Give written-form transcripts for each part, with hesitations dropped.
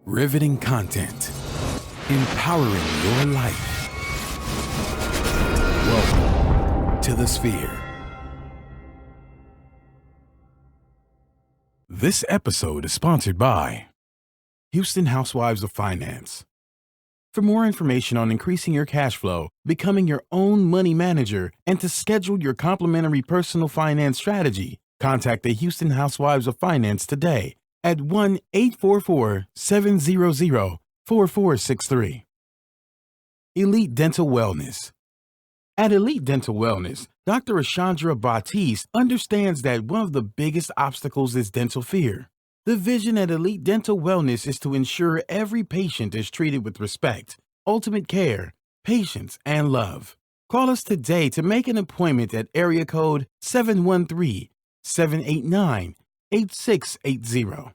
Riveting content. Empowering your life. Welcome to the Sphere. This episode is sponsored by Houston Housewives of Finance. For more information on increasing your cash flow, becoming your own money manager, and to schedule your complimentary personal finance strategy, contact the Houston Housewives of Finance today at 1-844-700-4463. Elite Dental Wellness. At Elite Dental Wellness, Dr. Ashandra Batiste understands that one of the biggest obstacles is dental fear. The vision at Elite Dental Wellness is to ensure every patient is treated with respect, ultimate care, patience, and love. Call us today to make an appointment at area code 713-789-8680.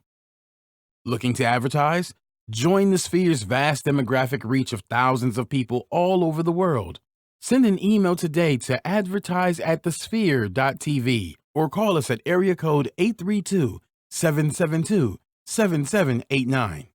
Looking to advertise? Join the Sphere's vast demographic reach of thousands of people all over the world. Send an email today to advertise@thesphere.tv or call us at area code 832-772-7789.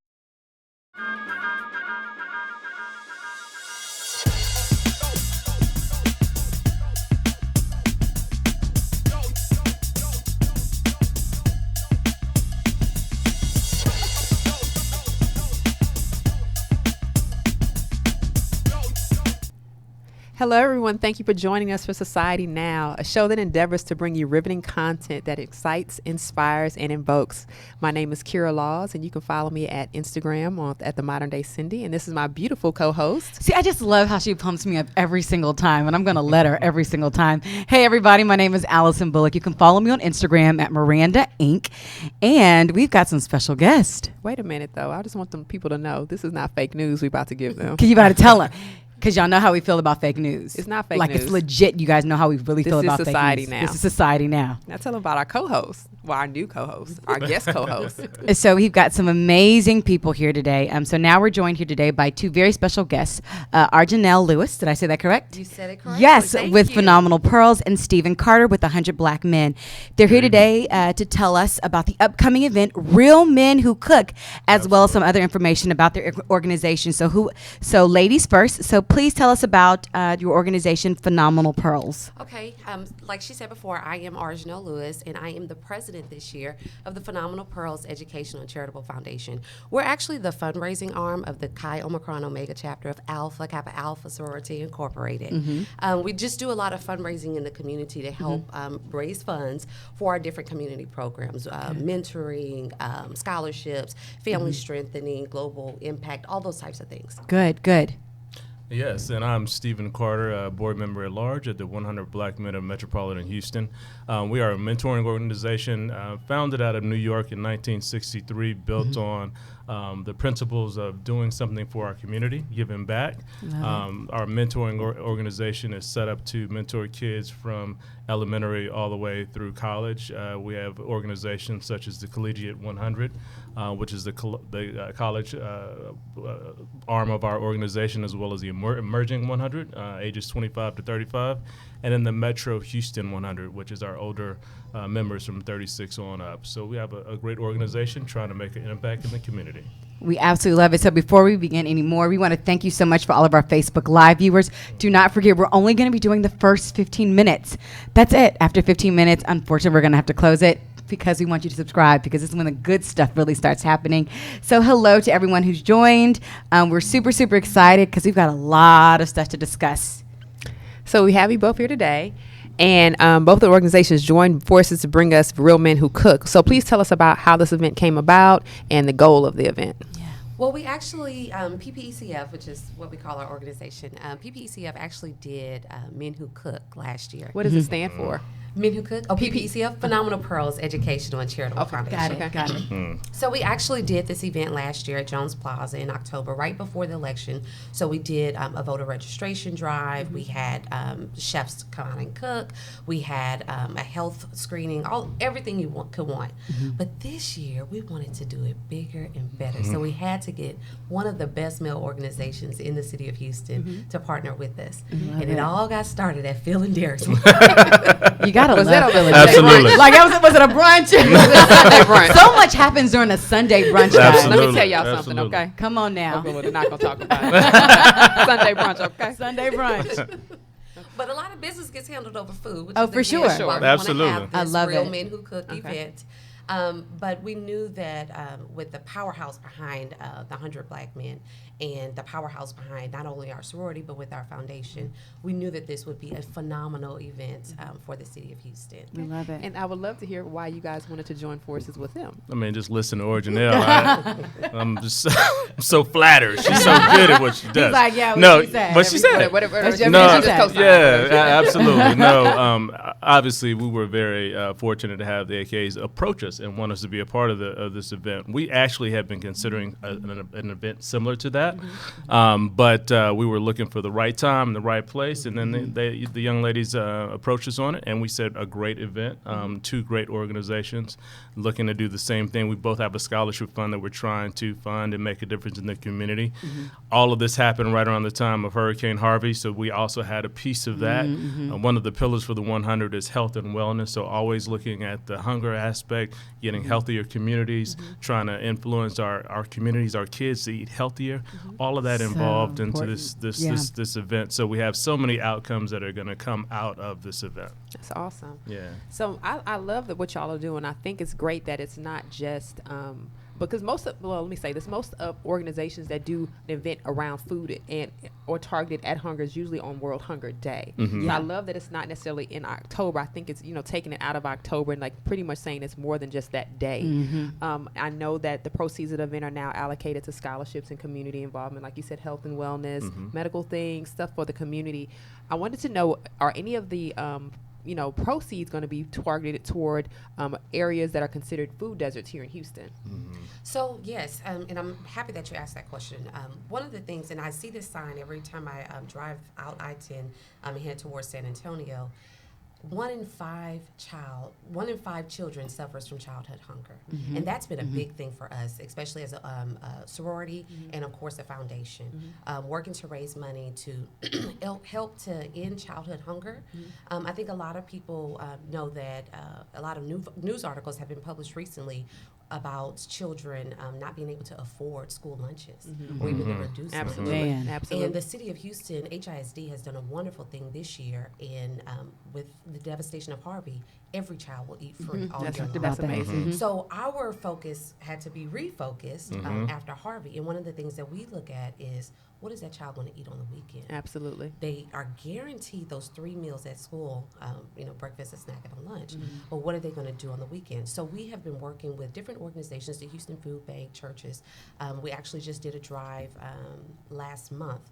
Hello, everyone. Thank you for joining us for Society Now, a show that endeavors to bring you riveting content that excites, inspires, and invokes. My name is Kira Laws, and you can follow me at Instagram at the Modern Day Cindy. And this is my beautiful co-host. See, I just love how she pumps me up every single time, and I'm going to let her every single time. Hey, everybody. My name is Allison Bullock. You can follow me on Instagram at Miranda Inc. And we've got some special guests. Wait a minute, though. I just want them people to know this is not fake news we're about to give them. Because you got to tell them. Because y'all know how we feel about fake news. It's not fake news. Like, it's legit. You guys know how we really feel about fake news. Society Now. This is Society Now. Now tell them about our co-host. Well, our new co-host, our guest co-host. So we've got some amazing people here today. So now we're joined here today by two very special guests. Arjanelle Lewis, did I say that correct? You said it correctly. Yes, Thank with you. Phenomenal Pearls, and Stephen Carter with 100 Black Men. They're here today to tell us about the upcoming event, Real Men Who Cook, as well as some other information about their organization. So ladies first. So please tell us about your organization, Phenomenal Pearls. Okay, like she said before, I am Arjanelle Lewis, and I am the president this year of the Phenomenal Pearls Educational and Charitable Foundation. We're actually the fundraising arm of the Chi Omicron Omega chapter of Alpha Kappa Alpha Sorority Incorporated. We just do a lot of fundraising in the community to help raise funds for our different community programs, mentoring, scholarships, family strengthening, global impact, all those types of things. Good, good. Yes, and I'm Stephen Carter, board member at large at the 100 Black Men of Metropolitan Houston. We are a mentoring organization founded out of New York in 1963, built on the principles of doing something for our community, giving back. Our mentoring organization is set up to mentor kids from elementary all the way through college. We have organizations such as the Collegiate 100, which is the college arm of our organization, as well as the Emerging 100, ages 25 to 35, and then the Metro Houston 100, which is our older members from 36 on up. So we have a great organization trying to make an impact in the community. We absolutely love it. So before we begin anymore, we want to thank you so much for all of our Facebook Live viewers. Do not forget, we're only going to be doing the first 15 minutes. That's it. After 15 minutes, unfortunately, we're going to have to close it because we want you to subscribe, because this is when the good stuff really starts happening. So hello to everyone who's joined. We're super, super excited because we've got a lot of stuff to discuss. So we have you both here today. And both the organizations joined forces to bring us Real Men Who Cook. So please tell us about how this event came about and the goal of the event. Well, we actually, PPECF, which is what we call our organization, PPECF actually did Men Who Cook last year. What does it stand for? Men Who Cook? Oh, PPECF, Phenomenal Pearls Educational and Charitable Foundation. Got it. So we actually did this event last year at Jones Plaza in October, right before the election. So we did a voter registration drive. We had chefs come out and cook. We had a health screening, everything you could want. But this year, we wanted to do it bigger and better. So we had to get one of the best male organizations in the city of Houston to partner with us. And it all got started at Phil and Derek's. You gotta Was love that on Philly. the Sunday Absolutely. brunch? Like was it a brunch? Sunday brunch. So much happens during a Sunday brunch. Guys. Absolutely. Let me tell y'all something, Absolutely. okay? Come on now. We're not gonna talk about it. Sunday brunch, okay? Sunday brunch. But a lot of business gets handled over food. Which Oh, is for again sure. why we wanna Absolutely. have I this love Real it. Men Who Cook event. But we knew that with the powerhouse behind the 100 Black Men and the powerhouse behind not only our sorority but with our foundation, we knew that this would be a phenomenal event for the city of Houston. We love it. And I would love to hear why you guys wanted to join forces with them. I mean, just listen to Orjanelle. I'm just so flattered. She's so good at what she does. like, yeah, what no, she said. but she said. Whatever. No, she said. absolutely. No, obviously, we were very fortunate to have the AKAs approach us and want us to be a part of this event. We actually have been considering an event similar to that, but we were looking for the right time and the right place, and then the young ladies approached us on it, and we said a great event, two great organizations looking to do the same thing. We both have a scholarship fund that we're trying to fund and make a difference in the community. All of this happened right around the time of Hurricane Harvey, so we also had a piece of that. One of the pillars for the 100 is health and wellness, so always looking at the hunger aspect, getting healthier communities, trying to influence our communities, our kids to eat healthier. All of that So involved into important. this event. So we have so many outcomes that are going to come out of this event. That's awesome. Yeah. So I love that what y'all are doing. I think it's great that it's not just because most of organizations that do an event around food and or targeted at hunger is usually on World Hunger Day. So I love that it's not necessarily in October. I think it's taking it out of October and like pretty much saying it's more than just that day. I know that the proceeds of the event are now allocated to scholarships and community involvement, like you said, health and wellness, medical things, stuff for the community. I wanted to know, are any of the proceeds going to be targeted toward areas that are considered food deserts here in Houston? So yes, and I'm happy that you asked that question. One of the things, and I see this sign every time I drive out I-10 and head towards San Antonio. 1 in 5 children suffers from childhood hunger, and that's been a big thing for us, especially as a sorority and of course a foundation, working to raise money to help to end childhood hunger. I think a lot of people know that a lot of news articles have been published recently about children not being able to afford school lunches or even the reduced Absolutely. lunches. Absolutely. And the city of Houston, HISD, has done a wonderful thing this year in with the devastation of Harvey. Every child will eat free all year long. That's amazing. So our focus had to be refocused after Harvey. And one of the things that we look at is, what does that child want to eat on the weekend? Absolutely. They are guaranteed those 3 meals at school, breakfast, a snack, and a lunch. But what are they going to do on the weekend? So we have been working with different organizations, the Houston Food Bank, churches. We actually just did a drive last month,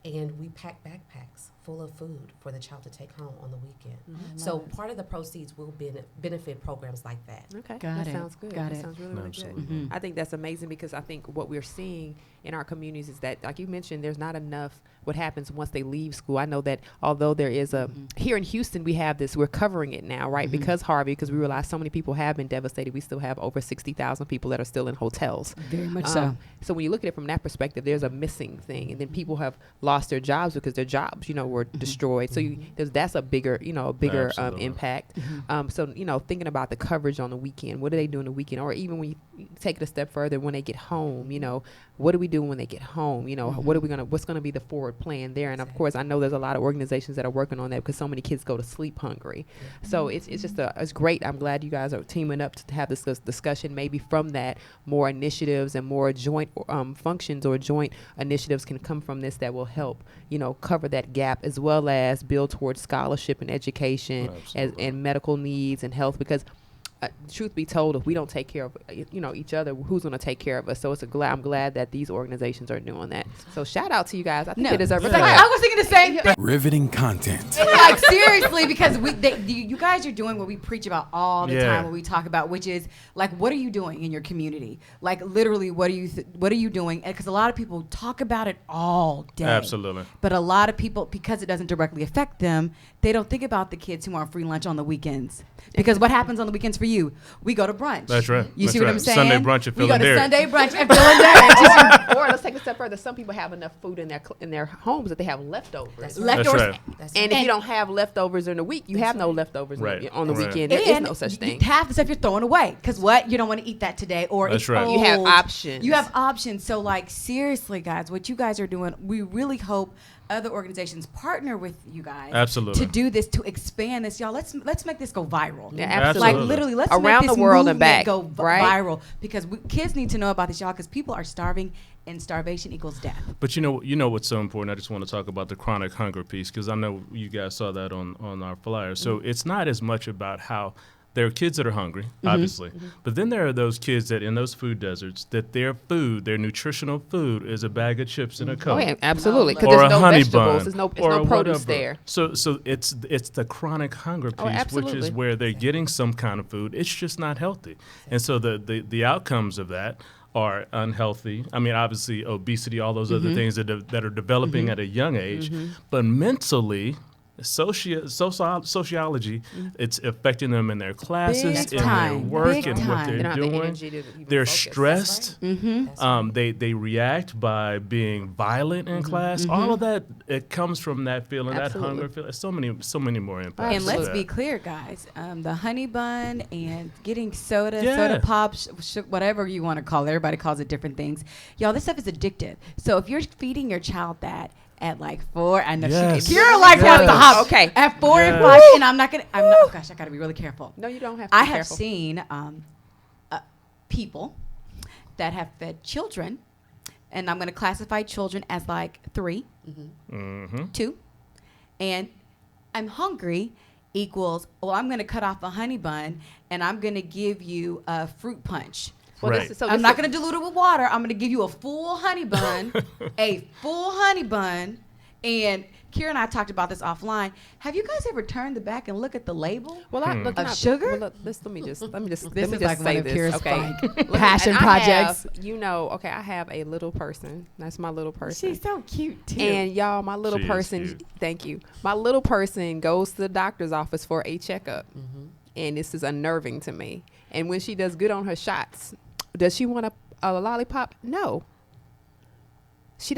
and we packed backpacks full of food for the child to take home on the weekend. So part of the proceeds will benefit programs like that. Okay, Got that it. sounds good. Got That it. sounds really, really Absolutely. good. I think that's amazing because I think what we're seeing in our communities is that, like you mentioned, there's not enough what happens once they leave school. I know that although there is here in Houston, we have this, we're covering it now, right? Because Harvey, because we realize so many people have been devastated. We still have over 60,000 people that are still in hotels. Very much so. So when you look at it from that perspective, there's a missing thing. And then people have lost their jobs because their jobs, were destroyed. So that's a bigger, Absolutely. impact. So, thinking about the coverage on the weekend, what do they do on the weekend? Or even when you take it a step further, when they get home, what do we do when they get home? What's going to be the forward plan there? And of course, I know there's a lot of organizations that are working on that because so many kids go to sleep hungry. So it's just it's great. I'm glad you guys are teaming up to have this discussion. Maybe from that, more initiatives and more joint functions or joint initiatives can come from this that will help, cover that gap as well as build towards scholarship and education and medical needs and health, because truth be told, if we don't take care of each other, who's going to take care of us? So I'm glad that these organizations are doing that. So shout out to you guys. I think it deserves a I clap. was thinking the same thing. Riveting content. Like seriously, because you guys are doing what we preach about all the time, what we talk about, which is like, what are you doing in your community? Like literally, what are you doing? Because a lot of people talk about it all day. Absolutely. But a lot of people, because it doesn't directly affect them, they don't think about the kids who want free lunch on the weekends. Because what happens on the weekends for you? you. We go to brunch. That's right. You That's see what right. I'm saying? Sunday brunch at We go to Philadelphia. Sunday brunch at Philadelphia. Or let's take it a step further. Some people have enough food in their homes that they have leftovers. That's Leftovers. That's right. That's And if you don't have leftovers in the week, you have no leftovers Right. on the Right. weekend. There is no such thing. Half the stuff you're throwing away. Because what? You don't want to eat that today. Or That's it's right. old. You have options. You have options. So, like, seriously, guys, what you guys are doing, we really hope other organizations partner with you guys. Absolutely. To do this, to expand this. Y'all, let's make this go viral. Yeah, Absolutely. Like, literally, let's Around make this the world and movement back, go right? viral. Because kids need to know about this, y'all, because people are starving, and starvation equals death. But you know what's so important. I just want to talk about the chronic hunger piece because I know you guys saw that on our flyer. So it's not as much about how there are kids that are hungry, obviously, but then there are those kids that in those food deserts that their food, their nutritional food, is a bag of chips and a Coke. Oh, yeah, absolutely. Because Or there's a no honey vegetables. bun, There's no produce whatever. there. So it's the chronic hunger piece, which absolutely. is where they're getting some kind of food. It's just not healthy, and so the outcomes of that are unhealthy. I mean, obviously, obesity, all those other things that are developing at a young age, but mentally. Sociology, it's affecting them in their classes, Big in time. their work, Big and what time. they're They don't have the doing. energy to even They're focus. stressed. They react by being violent in class. All of that, it comes from that feeling, Absolutely. that hunger feeling. So many more impacts. And to let's that. be clear, guys. The honey bun and getting soda, Yeah. soda pop, whatever you want to call it. Everybody calls it different things. Y'all, this stuff is addictive. So if you're feeding your child that at like 4, I know Yes. Kira likes Yes. to hop. Okay. At 4 and Yes. 5, and I'm not. Oh gosh, I got to be really careful. No, you don't have to I be have careful. seen people that have fed children, and I'm going to classify children as like 3, 2, and I'm hungry equals, well, I'm going to cut off a honey bun and I'm going to give you a fruit punch. Well, Right. this I'm not going to dilute it with water. I'm going to give you a full honey bun, a full honey bun. And Kira and I talked about this offline. Have you guys ever turned the back and look at the label? Well, look, Of sugar? Well, look, let me just This let me is just like say one of this, Kira's okay? like Look, passion and projects. I have a little person. That's my little person. She's so cute too. And y'all, my little She is person, cute. thank you. My little person goes to the doctor's office for a checkup. And this is unnerving to me. And when she does good on her shots, does she want a lollipop? No.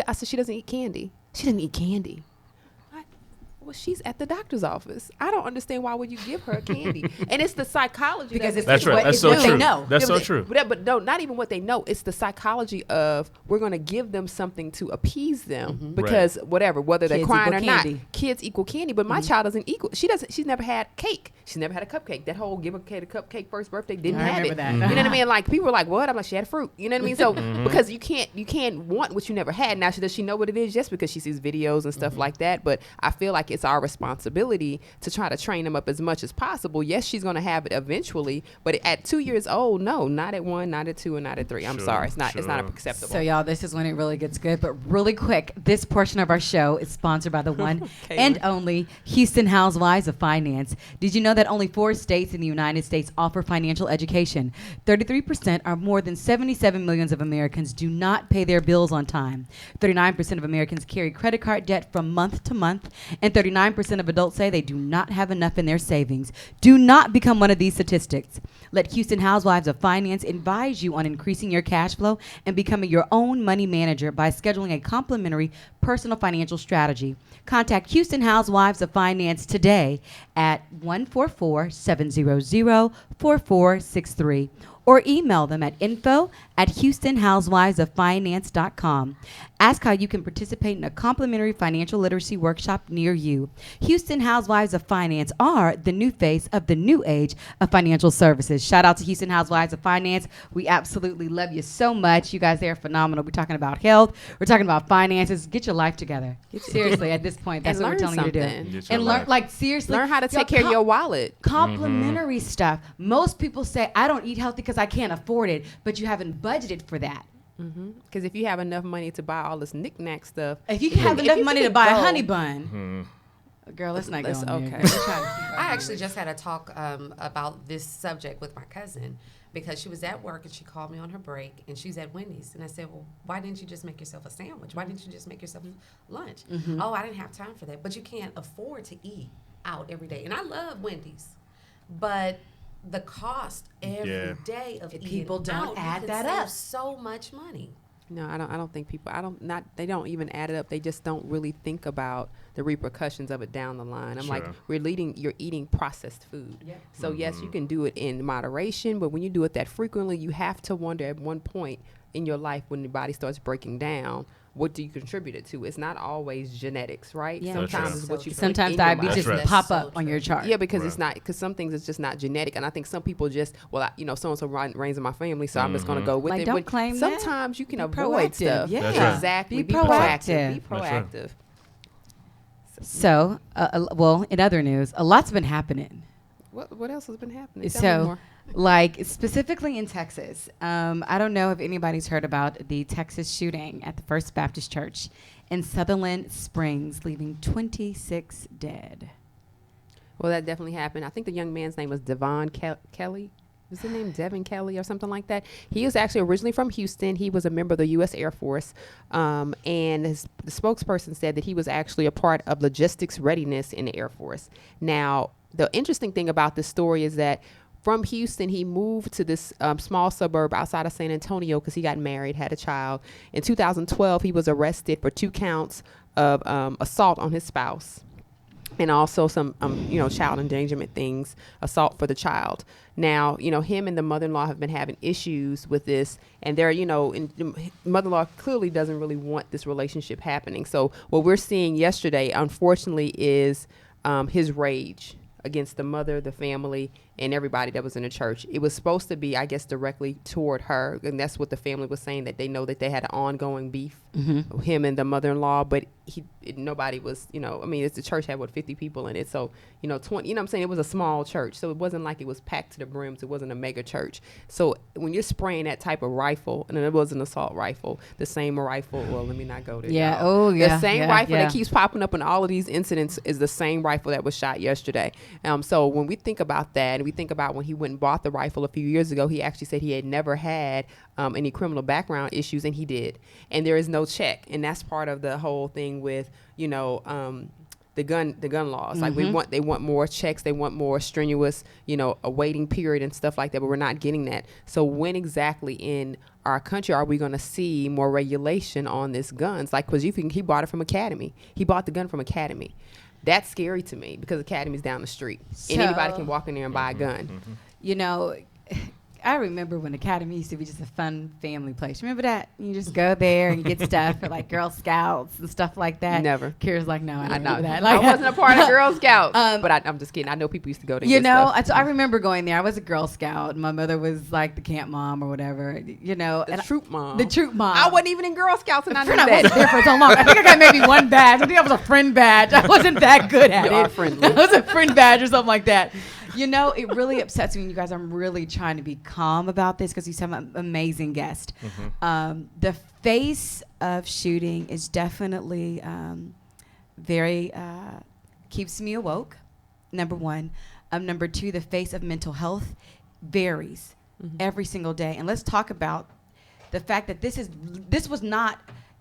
I said she doesn't eat candy. She doesn't eat candy. Well, she's at the doctor's office. I don't understand why would you give her candy. And it's the psychology. Because it's That's right. what- That's it's so what they true. know. That's so but- true. But no, not even what they know. It's the psychology of we're going to give them something to appease them because whatever, whether they're Kids crying or equal not, candy. kids equal candy. But my child doesn't equal. She's never had cake. She's never had a cupcake. That whole give a kid a cupcake first birthday didn't I have remember it. that. You know what I mean? Like people were like, what? I'm like, she had fruit. You know what I mean? So because you can't want what you never had. Now does she know what it is? Just because she sees videos and stuff like that. But I feel like it's our responsibility to try to train them up as much as possible. Yes, she's going to have it eventually, but at 2 years old, no, not at 1, not at 2, and not at 3. I'm Sure, sorry, it's not sure. So acceptable. y'all, this is when it really gets good. But really quick, this portion of our show is sponsored by the one and only Houston Housewives of Finance. Did you know that only 4 states in the United States offer financial education? 33% or more than 77 million of Americans do not pay their bills on time. 39% of Americans carry credit card debt from month to month, and 39% of adults say they do not have enough in their savings. Do not become one of these statistics. Let Houston Housewives of Finance advise you on increasing your cash flow and becoming your own money manager by scheduling a complimentary personal financial strategy. Contact Houston Housewives of Finance today at 144-700-4463 or email them at info@houstonhousewivesoffinance.com. Ask how you can participate in a complimentary financial literacy workshop near you. Houston Housewives of Finance are the new face of the new age of financial services. Shout out to Houston Housewives of Finance. We absolutely love you so much. You guys, they are phenomenal. We're talking about health. We're talking about finances. Get your life together. Seriously, at this point, that's And what we're learn telling you to something. do. Get your And learn, life. like, seriously. Learn how to y'all, take care of your wallet. complimentary stuff. Most people say, I don't eat healthy because I can't afford it, but you haven't budgeted for that. Because if you have enough money to buy all this knick-knack stuff. If you have if enough you money could to buy a go- honey bun, girl, let's not go on there. okay. Girl. We're trying to keep I actually just had a talk about this subject with my cousin because she was at work and she called me on her break and she's at Wendy's. And I said, well, why didn't you just make yourself a sandwich? Why didn't you just make yourself lunch? Oh, I didn't have time for that. But you can't afford to eat out every day. And I love Wendy's. But the cost every day of eating people don't out, add you that could save up. so much money. No, I don't think people. They don't even add it up. They just don't really think about the repercussions of it down the line. I'm like, Sure. you're eating processed food. So yes, you can do it in moderation, but when you do it that frequently, you have to wonder at one point in your life when your body starts breaking down, what do you contribute it to? It's not always genetics, right? Yeah. That's Sometimes true. it's what you put Sometimes in your diabetes life. just That's right. pop That's up so on your true. chart. Yeah, because Right. because some things it's just not genetic, and I think some people just so and so reigns in my family, so I'm just gonna go with Like, it. don't But claim that. sometimes you can Be avoid proactive. stuff. Yeah. That's right. Exactly. Be Be proactive. proactive. Be That's right. proactive. So, well, in other news, a lot's been happening. What else has been happening? Tell me So, more. like specifically in Texas, I don't know if anybody's heard about the Texas shooting at the First Baptist Church in Sutherland Springs, leaving 26 dead. Well, that definitely happened. I think the young man's name was Devon Kelly. Was his name Devin Kelly or something like that? He was actually originally from Houston. He was a member of the U.S. Air Force. And the spokesperson said that he was actually a part of logistics readiness in the Air Force. Now, the interesting thing about this story is that from Houston, he moved to this small suburb outside of San Antonio because he got married, had a child. In 2012, he was arrested for 2 counts of assault on his spouse. And also some, child endangerment things, assault for the child. Now, him and the mother-in-law have been having issues with this, and they're, and the mother-in-law clearly doesn't really want this relationship happening. So what we're seeing yesterday, unfortunately, is his rage against the mother, the family, and everybody that was in the church. It was supposed to be, I guess, directly toward her, and that's what the family was saying, that they know that they had an ongoing beef, him and the mother-in-law, but nobody was, the church had 50 people in it, so 20, I'm saying, it was a small church, so it wasn't like it was packed to the brim, so it wasn't a mega church. So when you're spraying that type of rifle, and it was an assault rifle, the same rifle, well, let me not go there. Yeah. y'all. Oh, yeah. The same yeah, rifle yeah. that keeps popping up in all of these incidents is the same rifle that was shot yesterday. So when we think about that, and we think about when he went and bought the rifle a few years ago, he actually said he had never had any criminal background issues, and he did. And there is no check, and that's part of the whole thing with the gun laws. Like they want more checks, they want more strenuous, a waiting period and stuff like that, but we're not getting that. So when exactly in our country are we going to see more regulation on this guns? Like, because he bought it from Academy. He bought the gun from Academy. That's scary to me because Academy's down the street, and anybody can walk in there and buy a gun. I remember when Academy used to be just a fun family place. Remember that? You just go there and get stuff for like Girl Scouts and stuff like that. Never. Kira's like, no, I don't know remember that. I Like, wasn't a part of Girl Scouts, but I'm just kidding. I know people used to go there. I remember going there. I was a Girl Scout. My mother was like the camp mom or whatever. The troop mom. The troop mom. I wasn't even in Girl Scouts, and I knew I that. wasn't there for so long. I think I got maybe one badge. I think I was a friend badge. I wasn't that good at You it. are friendly. I was a friend badge or something like that. It really upsets me, you guys. I'm really trying to be calm about this because you have an amazing guest. The face of shooting is definitely very keeps me awoke. Number one. Number two, the face of mental health varies every single day. And let's talk about the fact that this was not,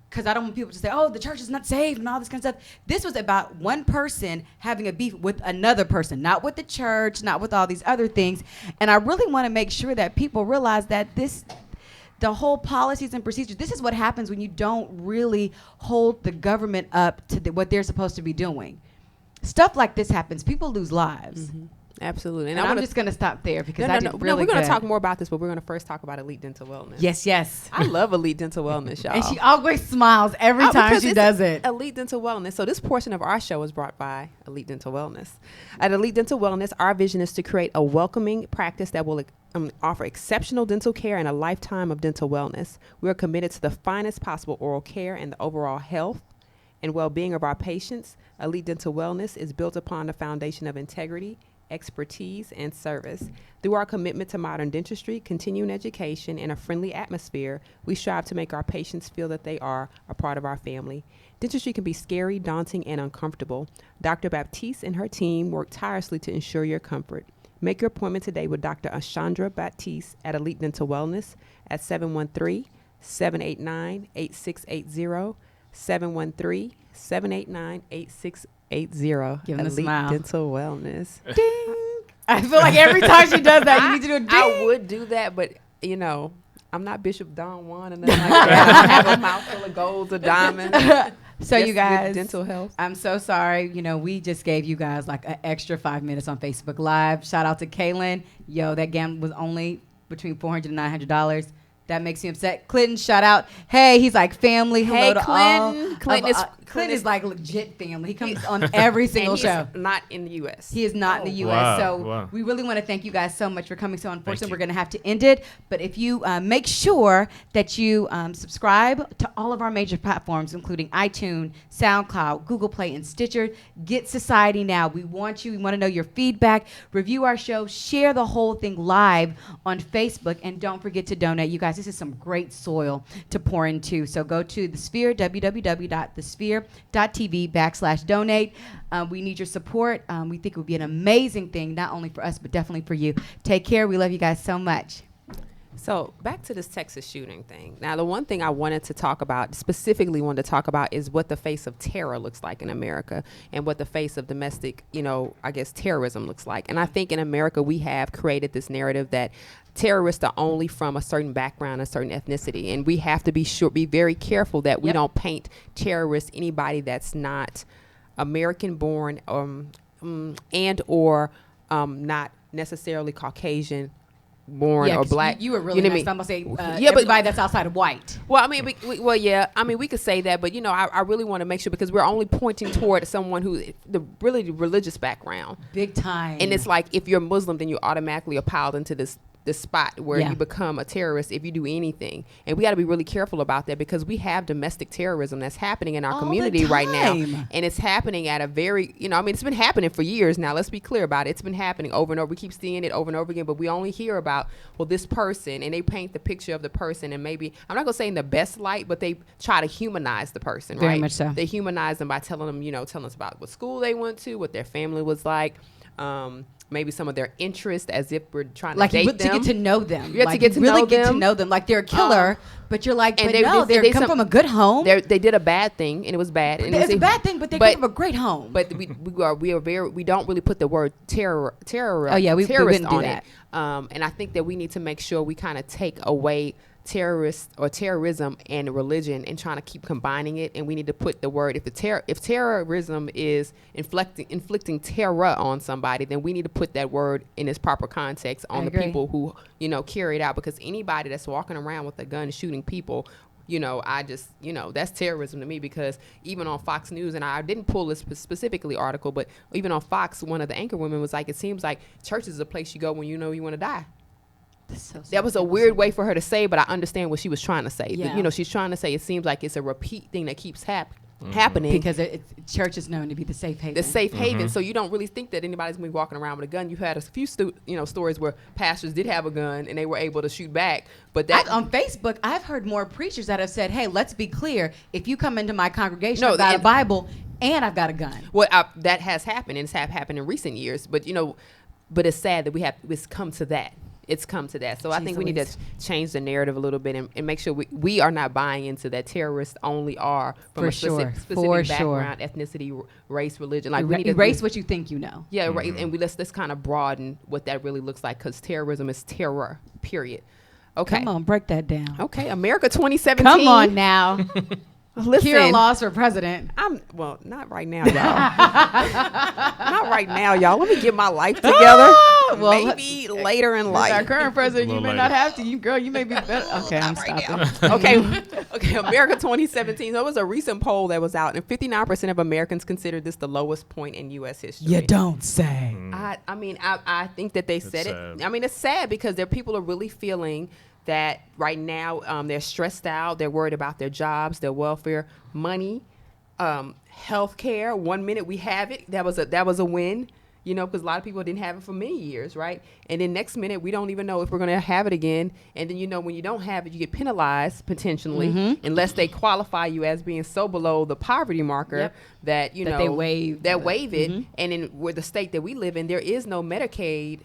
because I don't want people to say, oh, the church is not saved and all this kind of stuff. This was about one person having a beef with another person, not with the church, not with all these other things. And I really want to make sure that people realize that the whole policies and procedures, this is what happens when you don't really hold the government up to what they're supposed to be doing. Stuff like this happens. People lose lives. Absolutely. And I'm just going to stop there because I did really we're going to good. talk more about this, but we're going to first talk about Elite Dental Wellness. Yes. I love Elite Dental Wellness, y'all. And she always smiles every time because she it's does it. Elite Dental Wellness. So this portion of our show is brought by Elite Dental Wellness. At Elite Dental Wellness, our vision is to create a welcoming practice that will offer exceptional dental care and a lifetime of dental wellness. We are committed to the finest possible oral care and the overall health and well-being of our patients. Elite Dental Wellness is built upon the foundation of integrity, expertise, and service. Through our commitment to modern dentistry, continuing education, and a friendly atmosphere, we strive to make our patients feel that they are a part of our family. Dentistry can be scary, daunting, and uncomfortable. Dr. Baptiste and her team work tirelessly to ensure your comfort. Make your appointment today with Dr. Ashandra Baptiste at Elite Dental Wellness at 713-789-8680, 713-789-8680. Give them a Elite smile. Dental Wellness. Ding. I feel like every time she does that, you need to do a ding. I would do that, but I'm not Bishop Don Juan or nothing like that. I don't have a mouth full of golds or diamonds. So Just you guys, good dental health. I'm so sorry. We just gave you guys like an extra 5 minutes on Facebook Live. Shout out to Kaylin. Yo, that gamble was only between $400 and $900. That makes me upset. Clinton, shout out. Hey, he's like family. Hello Hey, to Clinton. all. Clinton is like legit family. He comes on every single And show. he's not in the U.S. He is not in the U.S. Wow, So wow. we really want to thank you guys so much for coming. So unfortunately, you. we're going to have to end it. But if you make sure that you subscribe to all of our major platforms, including iTunes, SoundCloud, Google Play, and Stitcher, get Society Now. We want you. We want to know your feedback. Review our show. Share the whole thing live on Facebook. And don't forget to donate. You guys, this is some great soil to pour into. So go to The Sphere, www.thesphere.tv/donate. We need your support. We think it would be an amazing thing, not only for us, but definitely for you. Take care. We love you guys so much. So back to this Texas shooting thing. Now, the one thing I wanted to talk about, specifically wanted to talk about, is what the face of terror looks like in America and what the face of domestic, terrorism looks like. And I think in America, we have created this narrative that terrorists are only from a certain background, a certain ethnicity. And we have to be very careful that we don't paint terrorists anybody that's not American born and or not necessarily Caucasian born or 'cause black. You were really know what nice. I I'm mean? going to say Yeah, but- everybody that's outside of white. Well, I mean, we could say that, but I really want to make sure, because we're only pointing toward someone who the religious background, Big time. and it's like if you're Muslim, then you automatically are piled into this spot where Yeah. you become a terrorist if you do anything. And we got to be really careful about that, because we have domestic terrorism that's happening in our All the community right now. time. And it's happening at a very, it's been happening for years now. Let's be clear about it. It's been happening over and over. We keep seeing it over and over again, but we only hear about, this person, and they paint the picture of the person, and maybe, I'm not going to say in the best light, but they try to humanize the person, Very right? much so. They humanize them by telling them, telling us about what school they went to, what their family was like, maybe some of their interests, as if we're trying like to date you them. to get to know them. You have like to get to really know get to them. know them. Like they're a killer, but you're like, and but no, they come from a good home. They did a bad thing, and it was bad. And It's a bad thing, but they come from a great home. But we don't really put the word terror. Oh, yeah, we terrorist wouldn't do on that. it. And I think that we need to make sure we kind of take away terrorist or terrorism and religion and trying to keep combining it. And we need to put the word, if terrorism is inflicting terror on somebody, then we need to put that word in its proper context on the people who carry it out, because anybody that's walking around with a gun shooting people, that's terrorism to me. Because even on Fox News, and I didn't pull this specifically article, but even on Fox, one of the anchor women was like, it seems like church is a place you go when you know you want to die. That was a weird way for her to say, but I understand what she was trying to say. Yeah. She's trying to say it seems like it's a repeat thing that keeps happening. Because church is known to be the safe haven. The safe haven. So you don't really think that anybody's going to be walking around with a gun. You've had a few stories where pastors did have a gun and they were able to shoot back. But on Facebook, I've heard more preachers that have said, hey, let's be clear. If you come into my congregation, No, I've got a Bible and I've got a gun. Well, that has happened, and it's happened in recent years. But, but it's sad that it's come to that. It's come to that. So I think we need to change the narrative a little bit and make sure we are not buying into that terrorists only are from a specific background, ethnicity, race, religion. Like we need to erase what you think you know. Yeah, right. And let's kind of broaden what that really looks like, because terrorism is terror, period. Okay. Come on, break that down. Okay, America 2017. Come on now. Listen, Kira Laws for president. Not right now, y'all. Not right now, y'all. Let me get my life together. Well, maybe later in Our life. current president, you may not have to. You may be better. Okay, I'm stopping. Okay, America 2017. There was a recent poll that was out, and 59% of Americans considered this the lowest point in U.S. history. You don't say. I think that they said it. sad. I mean, it's sad because people are really feeling that right now they're stressed out. They're worried about their jobs, their welfare, money, health care. 1 minute we have it. That was a win, because a lot of people didn't have it for many years, right? And then next minute we don't even know if we're going to have it again. And then, when you don't have it, you get penalized potentially, unless they qualify you as being so below the poverty marker that, That they waive it. And in the state that we live in, there is no Medicare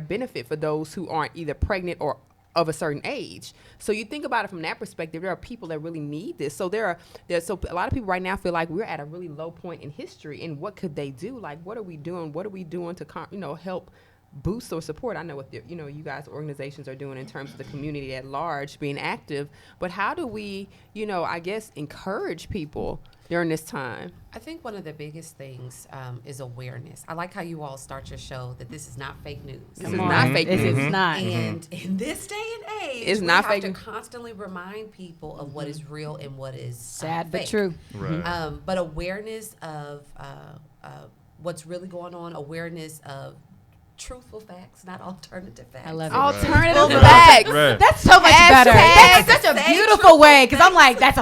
benefit for those who aren't either pregnant or of a certain age. So you think about it from that perspective, there are people that really need this. So so a lot of people right now feel like we're at a really low point in history, and what could they do? Like, what are we doing? What are we doing to help boost or support. I know what you guys organizations are doing in terms of the community at large being active, but how do we, I guess, encourage people during this time? I think one of the biggest things is awareness. I like how you all start your show that this is not fake news. This is not fake news. It's not. And in this day and age, It's we not have fake to news. constantly remind people of what is real and what is Sad but fake. true. Right. But awareness of what's really going on, awareness of truthful facts, not alternative facts. I love it. Alternative facts. Right. That's so much Hashtag better. That's such a say beautiful truthful way, because I'm like, that's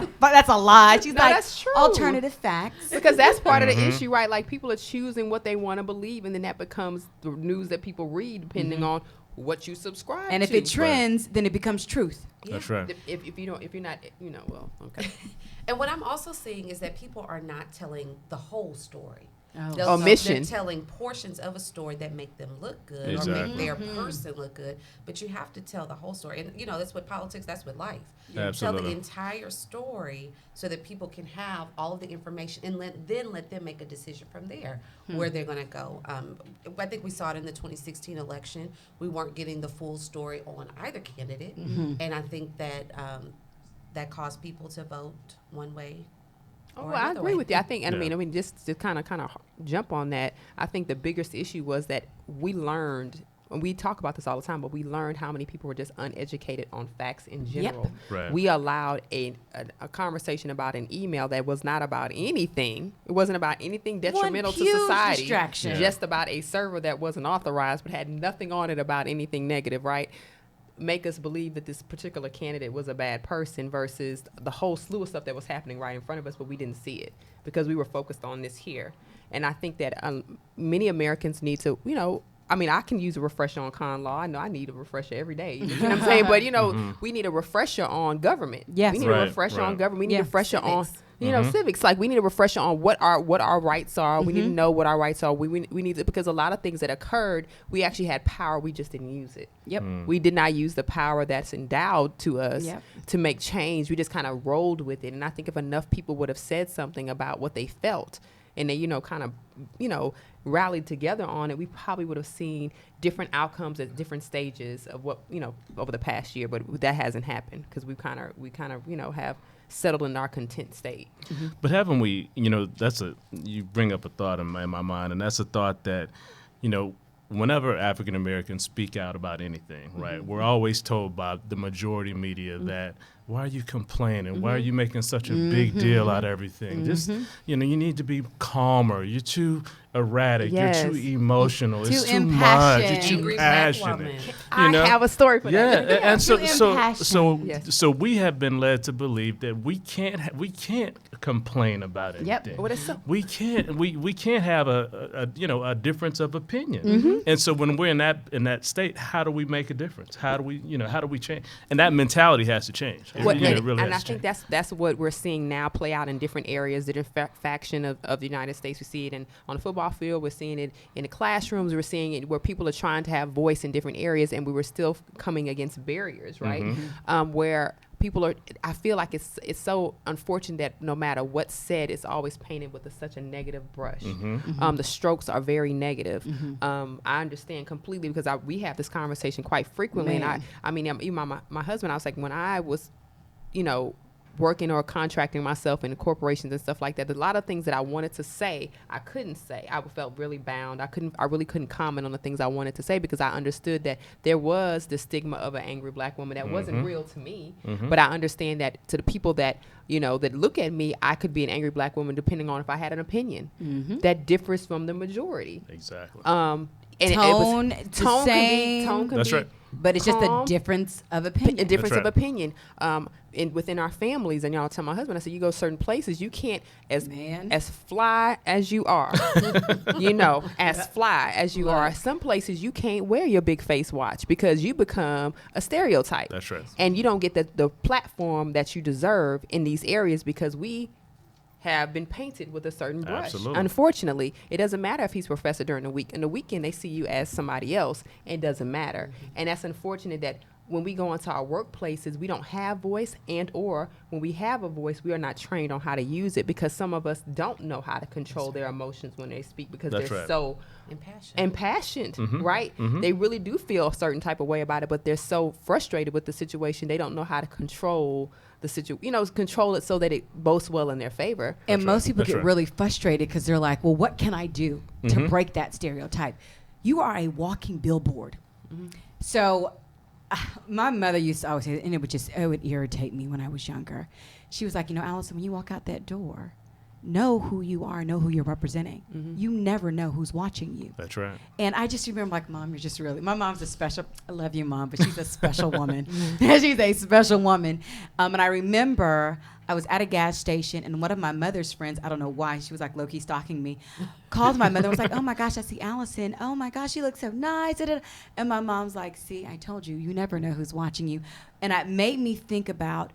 a lie. She's No, like, that's true. alternative facts. Because that's part of the issue, right? Like, people are choosing what they want to believe, and then that becomes the news that people read depending on what you subscribe And if to. it trends, then it becomes truth. That's right. If you're not, well, okay. And what I'm also seeing is that people are not telling the whole story. Oh. Omission. They're telling portions of a story that make them look good or Exactly. make their person look good, but you have to tell the whole story. And that's with politics, that's with life. Tell the Absolutely. entire story so that people can have all of the information and let them make a decision from there where they're going to go. I think we saw it in the 2016 election. We weren't getting the full story on either candidate, and I think that that caused people to vote one way. Oh, I agree with you. I think, and I mean, just to kind of jump on that, I think the biggest issue was that we learned, and we talk about this all the time, but we learned how many people were just uneducated on facts in general. Right. We allowed a conversation about an email that was not about anything. It wasn't about anything detrimental to huge society. distraction. Yeah. Just about a server that wasn't authorized, but had nothing on it about anything negative, right? Make us believe that this particular candidate was a bad person versus the whole slew of stuff that was happening right in front of us, but we didn't see it because we were focused on this here. And I think that many Americans need to, I can use a refresher on con law. I know I need a refresher every day. You know what I'm saying? But, we need a refresher on government. Yes. We need Right, a refresher on right. government. We need a refresher on Civics. civics. Like, we need a refresher on what our rights are. We need to know what our rights are. We need to, because a lot of things that occurred, we actually had power. We just didn't use it. Yep. We did not use the power that's endowed to us Yep. to make change. We just kind of rolled with it. And I think if enough people would have said something about what they felt and they, kind of, rallied together on it, we probably would have seen different outcomes at different stages of what, over the past year. But that hasn't happened because we kind of, have settled in our content state. But haven't we, you bring up a thought in my mind, and that's a thought that, whenever African Americans speak out about anything, right, we're always told by the majority media that, why are you complaining? Why are you making such a big deal out of everything? Just, you need to be calmer. You're too erratic. Yes. You're too emotional. Too It's too much. impassioned. You're too Angry black passionate. woman. I have a story for Yeah, that. and so Too so impassioned. so we have been led to believe that we can't complain about Yep. anything. What is so- We can't have a difference of opinion. And so when we're in that state, how do we make a difference? How do we change? And that mentality has to change. It really and I has to think change. that's what we're seeing now play out in different areas, different faction of the United States. We see it on the football field. We're seeing it in the classrooms. We're seeing it where people are trying to have voice in different areas, and we were still coming against barriers, right? Where people are, I feel like it's so unfortunate that no matter what's said, it's always painted with such a negative brush. The strokes are very negative. I understand completely because we have this conversation quite frequently. Man. And even my husband, I was like, when I was, working or contracting myself in corporations and stuff like that, a lot of things that I wanted to say, I couldn't say. I felt really bound. I really couldn't comment on the things I wanted to say because I understood that there was the stigma of an angry black woman that wasn't real to me. But I understand that to the people that, that look at me, I could be an angry black woman depending on if I had an opinion that differs from the majority. Exactly. And Tone, it was, the tone same. can be, That's right. But it's just a calm. difference of opinion. A difference That's of right. opinion within our families. And y'all tell my husband, I said, you go certain places, you can't, as fly as you are, as fly as you are, some places you can't wear your big face watch because you become a stereotype. That's right. And you don't get the platform that you deserve in these areas because we have been painted with a certain brush. Absolutely. Unfortunately, it doesn't matter if he's a professor during the week. In the weekend, they see you as somebody else. It doesn't matter. And that's unfortunate that when we go into our workplaces, we don't have voice, and or when we have a voice, we are not trained on how to use it, because some of us don't know how to control their emotions when they speak, because they're so impassioned, right? They really do feel a certain type of way about it, but they're so frustrated with the situation, they don't know how to control the situation, control it so that it boths well in their favor. And most people get really frustrated because they're like, well, what can I do to break that stereotype? You are a walking billboard. So my mother used to always say, and it would irritate me when I was younger. She was like, Allison, when you walk out that door, know who you are, know who you're representing. You never know who's watching you. That's right. And I just remember, like, Mom, you're just really, my mom's a special, I love you, Mom, but she's a special woman. She's a special woman. And I remember I was at a gas station, and one of my mother's friends, I don't know why, she was like low-key stalking me, called my mother and was like, oh my gosh, I see Allison. Oh my gosh, she looks so nice. And my mom's like, see, I told you, you never know who's watching you. And it made me think about,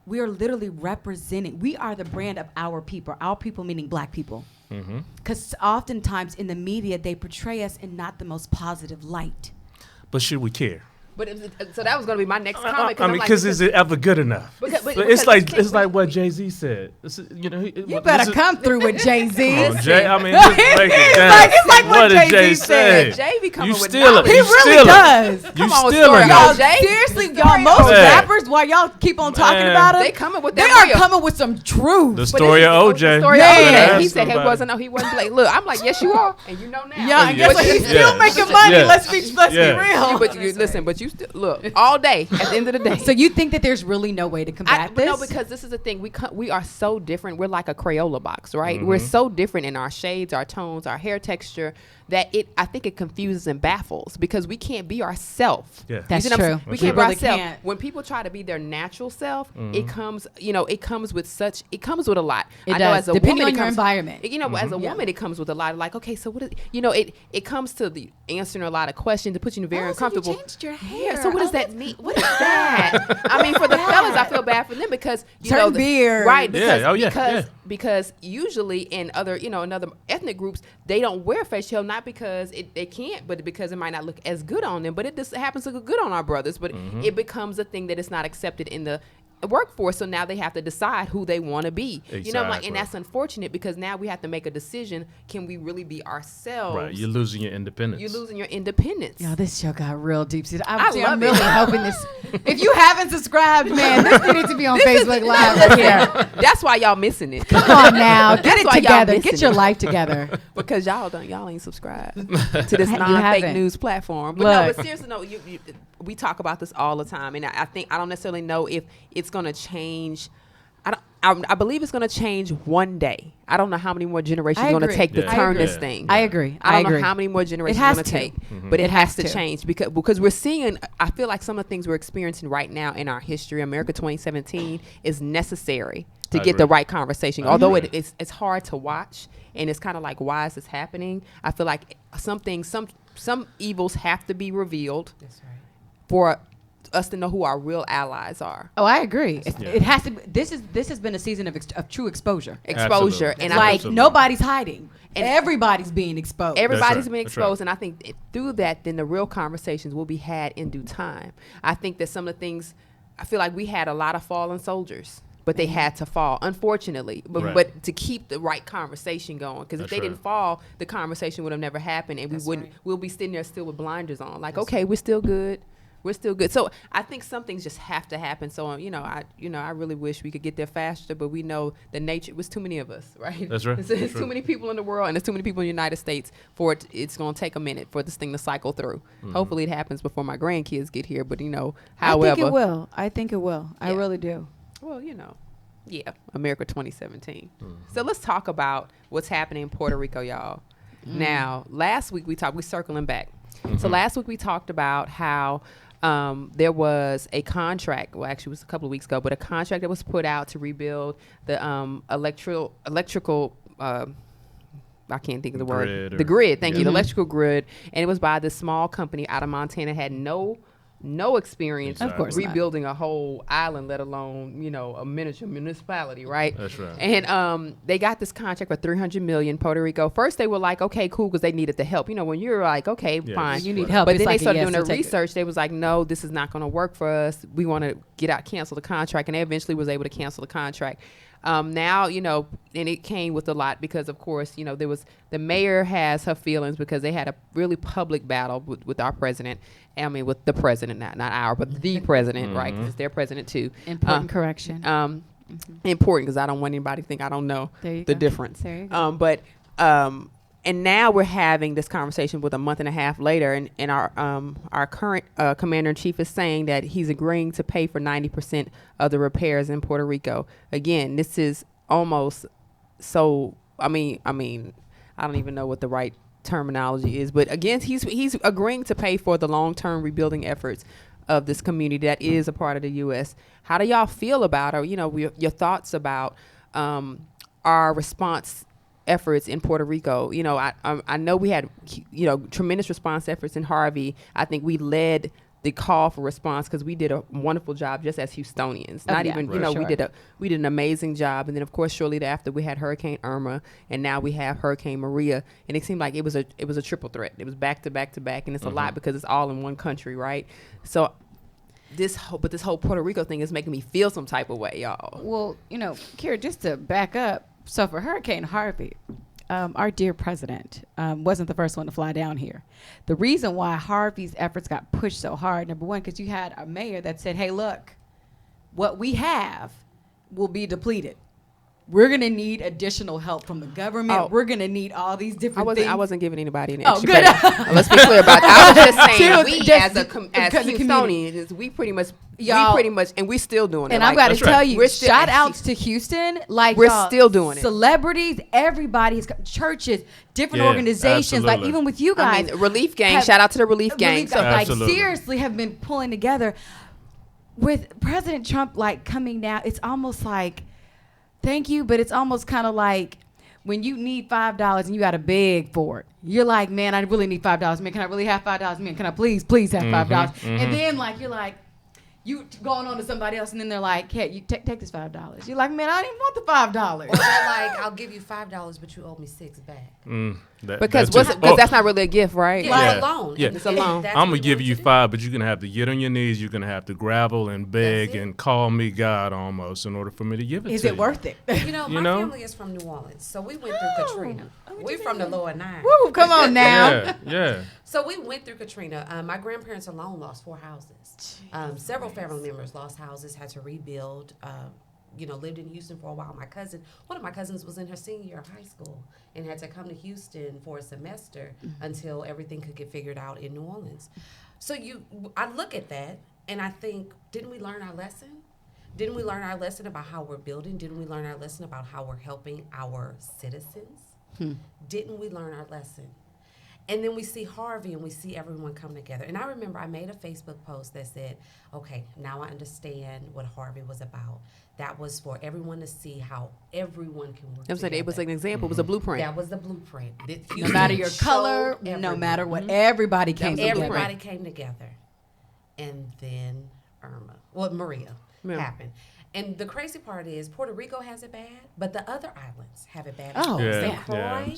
we are literally representing, we are the brand of our people meaning Black people. Because oftentimes in the media, they portray us in not the most positive light. But should we care? But so that was going to be my next comment. I mean, because is it ever good enough? It's like what Jay-Z said. You better come through with Jay-Z. Oh, Jay, I mean, just break it down. It's like what Jay-Z said. Jay be coming with knowledge. He really does. You stealing y'all. Seriously, y'all, most rappers, while y'all keep on talking about it, they coming with they are coming with some truth. The story of OJ. He said he wasn't Blake. Look, I'm like, yes, you are, and you know now. Yeah, and guess what? He's still making money. Let's be real. But listen, but you still look all day at the end of the day. So you think that there's really no way to combat this? No, because this is the thing. We are so different. We're like a Crayola box, right? We're so different in our shades, our tones, our hair texture, that I think it confuses and baffles, because we can't be ourselves. Yeah. That's true. We can't be ourselves. When people try to be their natural self, it comes with a lot. It does. Depending on your environment. As a woman, it comes with a lot of like, okay, so what is, it comes to the answering a lot of questions. It puts you in very uncomfortable. So you changed your hair. Yeah, so what does that mean? What is that? I mean, for the fellas, I feel bad for them, because beard. Right. Because usually in other ethnic groups, they don't wear facial hair, not because they can't, but because it might not look as good on them. But it just happens to look good on our brothers. But it becomes a thing that is not accepted in the workforce, so now they have to decide who they want to be. Exactly. And that's unfortunate, because now we have to make a decision. Can we really be ourselves? Right, you're losing your independence. Yo, this show got real deep. I'm really hoping this. If you haven't subscribed, man, this needs to be on Facebook Live right here. That's why y'all missing it. Come on now, get it together. Get your life together. Because y'all ain't subscribed to this non-fake news platform. But seriously, we talk about this all the time, and I think I don't necessarily know if it's going to change. I believe it's going to change one day. I don't know how many more generations it's going to take to turn this thing. I agree. I don't know how many more generations it's going to take, but it has to change, because we're seeing. I feel like some of the things we're experiencing right now in our history, America 2017, is necessary to get the right conversation. Although it's hard to watch, and it's kind of like, why is this happening? I feel like some evils have to be revealed. That's right. For us to know who our real allies are. Oh, I agree. It has to. This has been a season of true exposure. Absolutely. And nobody's hiding. And everybody's being exposed. Everybody's being exposed, and I think through that, then the real conversations will be had in due time. I think that some of the things, I feel like we had a lot of fallen soldiers, but they had to fall, unfortunately. But to keep the right conversation going, because if they didn't fall, the conversation would have never happened, and we'll be sitting there still with blinders on, like, okay, we're still good. We're still good. So I think some things just have to happen. So I really wish we could get there faster, but we know the nature. It was too many of us, right? That's right. There's too many people in the world, and there's too many people in the United States for it. It's going to take a minute for this thing to cycle through. Hopefully, it happens before my grandkids get here. But however, I think it will. I really do. Well, America 2017. So let's talk about what's happening in Puerto Rico, y'all. Now, last week we're circling back. So last week we talked about how there was a contract, well, actually it was a couple of weeks ago, but a contract that was put out to rebuild the electrical, I can't think of the word. The grid, thank you, the electrical grid. And it was by this small company out of Montana, had no no experience Exactly. Of course not. rebuilding a whole island, let alone, a miniature municipality, right? That's right. And they got this contract for $300 million, Puerto Rico. First, they were like, okay, cool, because they needed the help. When you're like, okay, Yes. fine. You need help. But It's then like they a started yes, doing their we'll take it. research. They was like, no, this is not going to work for us. We want to cancel the contract. And they eventually was able to cancel the contract. Now, and it came with a lot because, of course, there was the mayor has her feelings because they had a really public battle with our president. With the president, not our, but the president, right? 'Cause it's their president too. Important correction. Important because I don't want anybody to think I don't know There you the go. difference. There you go. And now we're having this conversation with a month and a half later, and our current commander in chief is saying that he's agreeing to pay for 90% of the repairs in Puerto Rico. Again, this is almost so. I mean, I don't even know what the right terminology is, but again, he's agreeing to pay for the long-term rebuilding efforts of this community that is a part of the U.S. How do y'all feel about, or your thoughts about our response efforts in Puerto Rico? I know we had tremendous response efforts in Harvey. I think we led the call for response because we did a wonderful job just as Houstonians. Oh, yeah, right. We did an amazing job, and then of course shortly thereafter we had Hurricane Irma, and now we have Hurricane Maria, and it seemed like it was a triple threat. It was back to back to back, and it's a lot because it's all in one country, right? So this whole Puerto Rico thing is making me feel some type of way, y'all. Well, Kira, just to back up, so for Hurricane Harvey, our dear president wasn't the first one to fly down here. The reason why Harvey's efforts got pushed so hard, number one, because you had a mayor that said, hey, look, what we have will be depleted. We're going to need additional help from the government. Oh. We're going to need all these different things. I wasn't giving anybody an Oh, extra good. credit. Let's be clear about that. I was just saying, Dude, we just as because of Houstonians, we pretty much, Y'all- and we still doing it. And I've got to That's right. tell you, We're still- shout outs to Houston. Like We're y'all, still doing it. Celebrities, everybody's churches, different Yeah, organizations. Like absolutely. even with you guys, Relief Gang. have- Shout out to the Relief Gang. Gang, like Absolutely. seriously, have been pulling together. With President Trump like coming down, it's almost like thank you, but it's almost kind of like when you need $5 and you got to beg for it. You're like, man, I really need $5. Man, can I really have $5? Man, can I please have $5? And then like you're like, you going on to somebody else, and then they're like, hey, you take this $5. You're like, man, I didn't want the $5. Or they're like, I'll give you $5, but you owe me $6 back. Because that's not really a gift, right? Yeah, Yeah. it's a loan. Yeah. It's a loan. That's I'm what gonna he give wants you to do. $5, but you're gonna have to get on your knees. You're gonna have to gravel and beg That's it. and call me God almost in order for me to give it Is to it you. worth it? My know? family is from New Orleans, so we went through Katrina. We're from the lower 9. Woo, come on now. Yeah. So we went through Katrina. My grandparents alone lost 4 houses. Several family members lost houses, had to rebuild. Lived in Houston for a while. One of my cousins was in her senior year of high school and had to come to Houston for a semester until everything could get figured out in New Orleans. So I look at that and I think, didn't we learn our lesson? Didn't we learn our lesson about how we're building? Didn't we learn our lesson about how we're helping our citizens? Didn't we learn our lesson? And then we see Harvey and we see everyone come together. And I remember I made a Facebook post that said, okay, now I understand what Harvey was about. That was for everyone to see how everyone can work together. It was an example. It was a blueprint. That was the blueprint. No matter your color, no matter what, everybody came together. Everybody came together. And then Maria happened. And the crazy part is Puerto Rico has it bad, but the other islands have it bad. Oh, St. Yeah. Croix.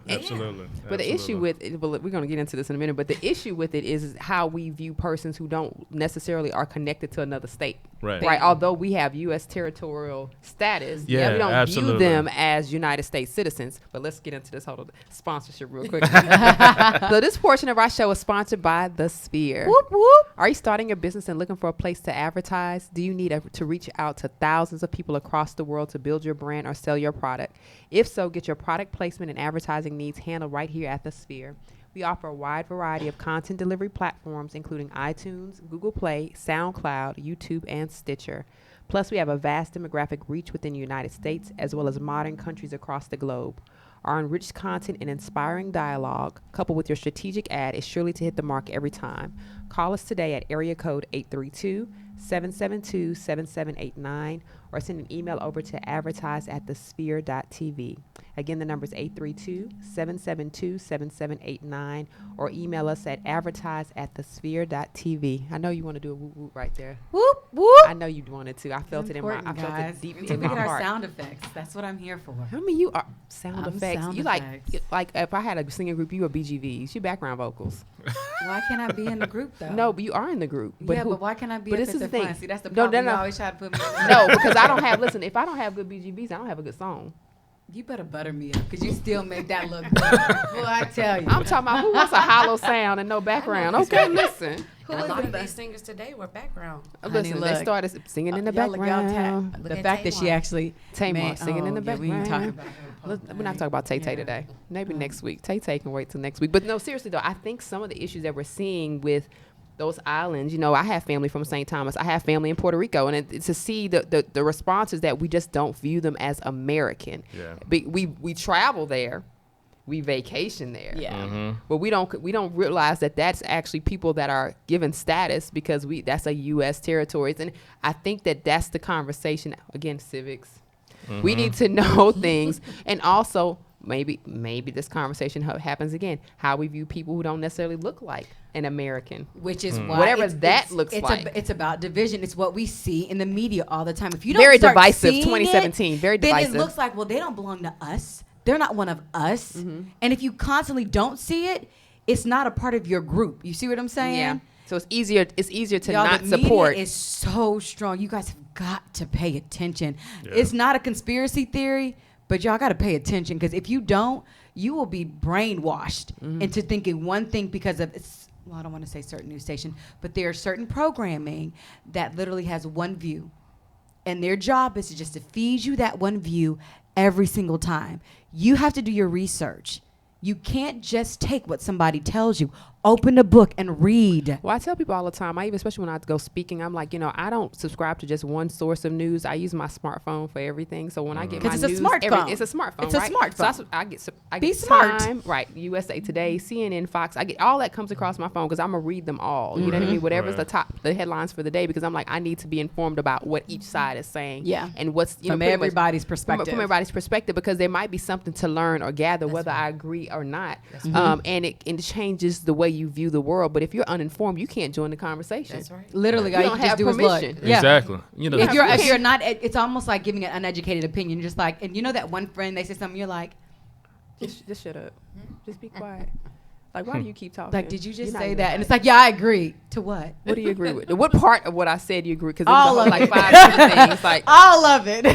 Absolutely. But the issue with it, we're going to get into this in a minute, but the issue with it is how we view persons who don't necessarily are connected to another state. Right. Although we have U.S. territorial status, Yeah, we don't absolutely. view them as United States citizens. But let's get into this whole sponsorship real quick. So this portion of our show is sponsored by The Sphere. Whoop, whoop. Are you starting a business and looking for a place to advertise? Do you need to reach out to thousands of people across the world to build your brand or sell your product? If so, get your product placement and advertising needs handled right here at The Sphere. We offer a wide variety of content delivery platforms, including iTunes, Google Play, SoundCloud, YouTube, and Stitcher. Plus, we have a vast demographic reach within the United States, as well as modern countries across the globe. Our enriched content and inspiring dialogue, coupled with your strategic ad, is surely to hit the mark every time. Call us today at area code 832-772-7789 or send an email over to advertise@thesphere.tv. Again, the number is 832-772-7789 or email us at advertise@thesphere.tv. I know you want to do a whoop whoop right there. Whoop whoop. I know you wanted to. I felt it in my. I felt it deep Until in we my get our heart. sound effects. That's what I'm here for. I mean, you are sound I'm effects. sound You effects. like if I had a singing group, you were BGVs. You background vocals. Why can't I be in the group though? No, but you are in the group. But But why can't I be? but if this it's is a the thing. fun? See, that's the No, problem. no, You no. always try to put me. In No, because I don't have. Listen, if I don't have good BGVs, I don't have a good song. You better butter me up because you still make that look good. Well, I tell you. I'm talking about who wants a hollow sound and no background. Okay, listen. Who And a is lot it of that- these singers today were background. Listen, look. they started singing in the Y'all- y'all background. Look the at fact that she Tamar. actually Tamar man, singing in the yeah, we ain't talking background. about her. We're not talking about Tay Tay Yeah. today. Maybe next week. Tay Tay can wait till next week. But no, seriously though, I think some of the issues that we're seeing with those islands, I have family from St. Thomas. I have family in Puerto Rico. And to see the response is that we just don't view them as American. Yeah. We travel there. We vacation there. Yeah. Mm-hmm. But we don't realize that that's actually people that are given status because that's a U.S. territories. And I think that that's the conversation. Again, civics. We need to know things. And also, maybe this conversation happens again, how we view people who don't necessarily look like an American. Which is why Whatever it's- that it's- looks it's like. it's about division. It's what we see in the media all the time. If you don't Very start divisive, seeing 2017, very then divisive. it looks like, well, they don't belong to us. They're not one of us. And if you constantly don't see it, it's not a part of your group. You see what I'm saying? Yeah. So it's easier to Y'all, not the support. media is so strong. You guys have got to pay attention. Yeah. It's not a conspiracy theory, but y'all got to pay attention because if you don't, you will be brainwashed into thinking one thing because of I don't want to say certain news station, but there are certain programming that literally has one view, and their job is just to feed you that one view every single time. You have to do your research. You can't just take what somebody tells you. Open the book and read. Well, I tell people all the time, especially when I go speaking, I'm like, I don't subscribe to just one source of news. I use my smartphone for everything. So when I get my 'Cause it's a news, smartphone. it's a smartphone. It's a right? smartphone. So I get Be get smart. Time, right? USA Today, CNN, Fox. I get all that comes across my phone because I'm gonna read them all. You know what I mean? Whatever's Right. the headlines for the day, because I'm like, I need to be informed about what each side is saying. Yeah. And what's From pretty much everybody's from perspective. everybody's perspective, because there might be something to learn or gather, whether I agree or not. And it changes the way you view the world. But if you're uninformed, you can't join the conversation. That's right. Literally, You all you don't can just have do is look. permission. Yeah. Exactly. If you're not, it's almost like giving an uneducated opinion. Just like, and you know that one friend, they say something, you're like, Just shut up. Just be quiet. Like, why do you keep talking? did you You're just not say even that? right. And it's like, yeah, I agree. To what? What do you agree with? What part of what I said you agree? Because All it was of like it. 5 different things. Like, All of it.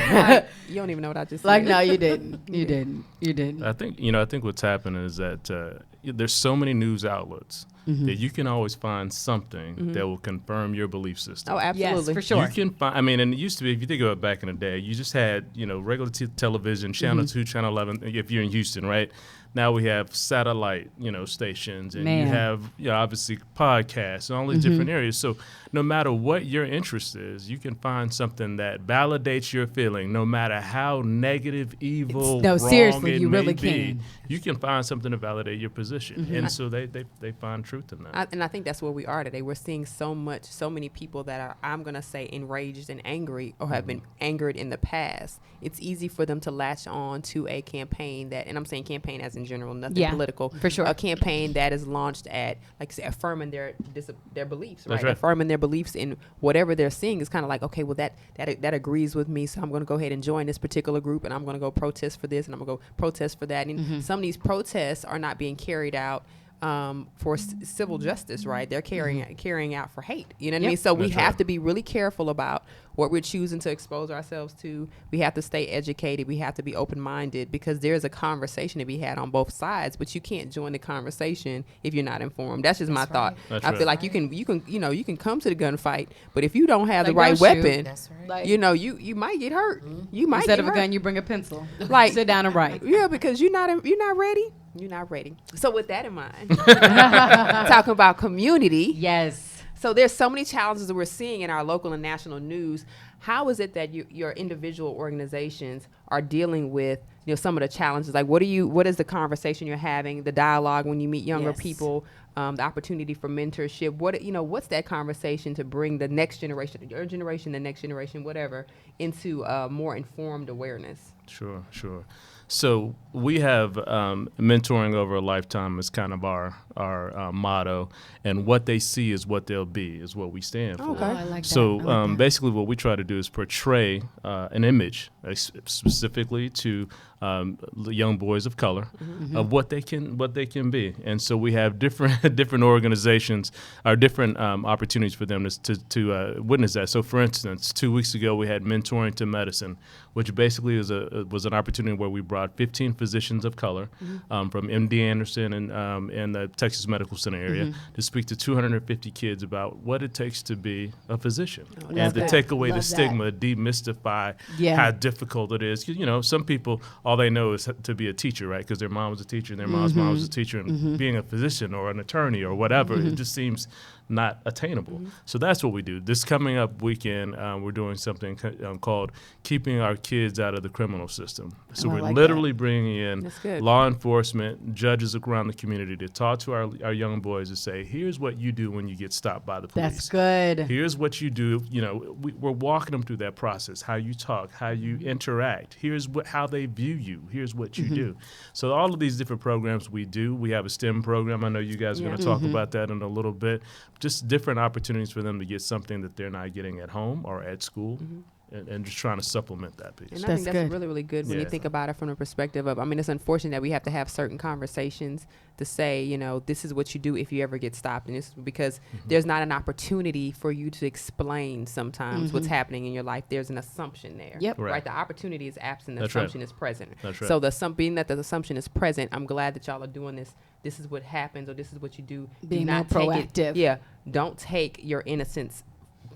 you don't even know what I just Like, said. no, you didn't. You didn't. You didn't. I think what's happening is that there's so many news outlets that you can always find something that will confirm your belief system. Oh, absolutely. Yes, for sure. You can find. I mean, and it used to be. If you think about it back in the day, you just had regular television, Channel 2, Channel 11. If you're in Houston, right? Now we have satellite, stations, and Man. you have obviously podcasts and all these different areas. So no matter what your interest is, you can find something that validates your feeling, no matter how negative, evil, No, wrong seriously, it you may really be. can. You can find something to validate your position, and so they find truth in that. And I think that's where we are today. We're seeing so many people that are, I'm going to say, enraged and angry or have been angered in the past. It's easy for them to latch on to a campaign that, and I'm saying campaign as in general, nothing Yeah, political. for sure. A campaign that is launched at, like I said, affirming their beliefs, right? That's right. Affirming their beliefs in whatever they're seeing is kind of like, okay, well, that agrees with me, so I'm going to go ahead and join this particular group, and I'm going to go protest for this, and I'm going to go protest for that. And some of these protests are not being carried out for civil justice, right? They're carrying out for hate. You know what I mean? So we That's have right. to be really careful about what we're choosing to expose ourselves to. We have to stay educated. We have to be open-minded, because there is a conversation to be had on both sides, but you can't join the conversation if you're not informed. That's just my thought. That's I feel right. like you can come to the gunfight, but if you don't have the Like, right don't shoot. weapon, That's right. Like, you might get hurt. You might instead get of a hurt. gun, you bring a pencil. Like, Sit down and write. Yeah, because you're not ready. You're not ready. So with that in mind, talking about community. Yes. So there's so many challenges that we're seeing in our local and national news. How is it that your individual organizations are dealing with some of the challenges? Like, what is the conversation you're having, the dialogue when you meet younger Yes. people? the opportunity for mentorship. What's that conversation to bring the next generation, your generation, the next generation, whatever, into more informed awareness? Sure. So we have mentoring over a lifetime is kind of our motto, and what they see is what they'll be is what we stand for. Okay. I like that. So I like that. basically, what we try to do is portray an image, specifically to young boys of color, of what they can be. And so we have different organizations, or different opportunities for them to witness that. So, for instance, 2 weeks ago we had Mentoring to Medicine, which basically was an opportunity where we brought 15 physicians of color from MD Anderson and the Texas Medical Center area to speak to 250 kids about what it takes to be a physician, and to take away the stigma, demystify how difficult it is. 'Cause, some people, all they know is to be a teacher, right? Because their mom was a teacher and their mom's mom was a teacher, and being a physician or an attorney or whatever, it just seems not attainable. So that's what we do. This coming up weekend, we're doing something called Keeping Our Kids Out of the Criminal System. So we're literally bringing in law enforcement, judges around the community to talk to our young boys and say, here's what you do when you get stopped by the police. That's good. Here's what you do. We're walking them through that process, how you talk, how you interact. Here's how they view you. Here's what you do. So all of these different programs we do. We have a STEM program. I know you guys are going to talk about that in a little bit. Just different opportunities for them to get something that they're not getting at home or at school. And just trying to supplement that piece. And I think that's really, really good when you think about it from the perspective of, it's unfortunate that we have to have certain conversations to say, this is what you do if you ever get stopped. And it's because there's not an opportunity for you to explain sometimes what's happening in your life. There's an assumption there. Yep. Right. The opportunity is absent. The That's assumption right. is present. That's right. So being that the assumption is present, I'm glad that y'all are doing this. This is what happens, or this is what you do. Being do not more take proactive. it. Don't take your innocence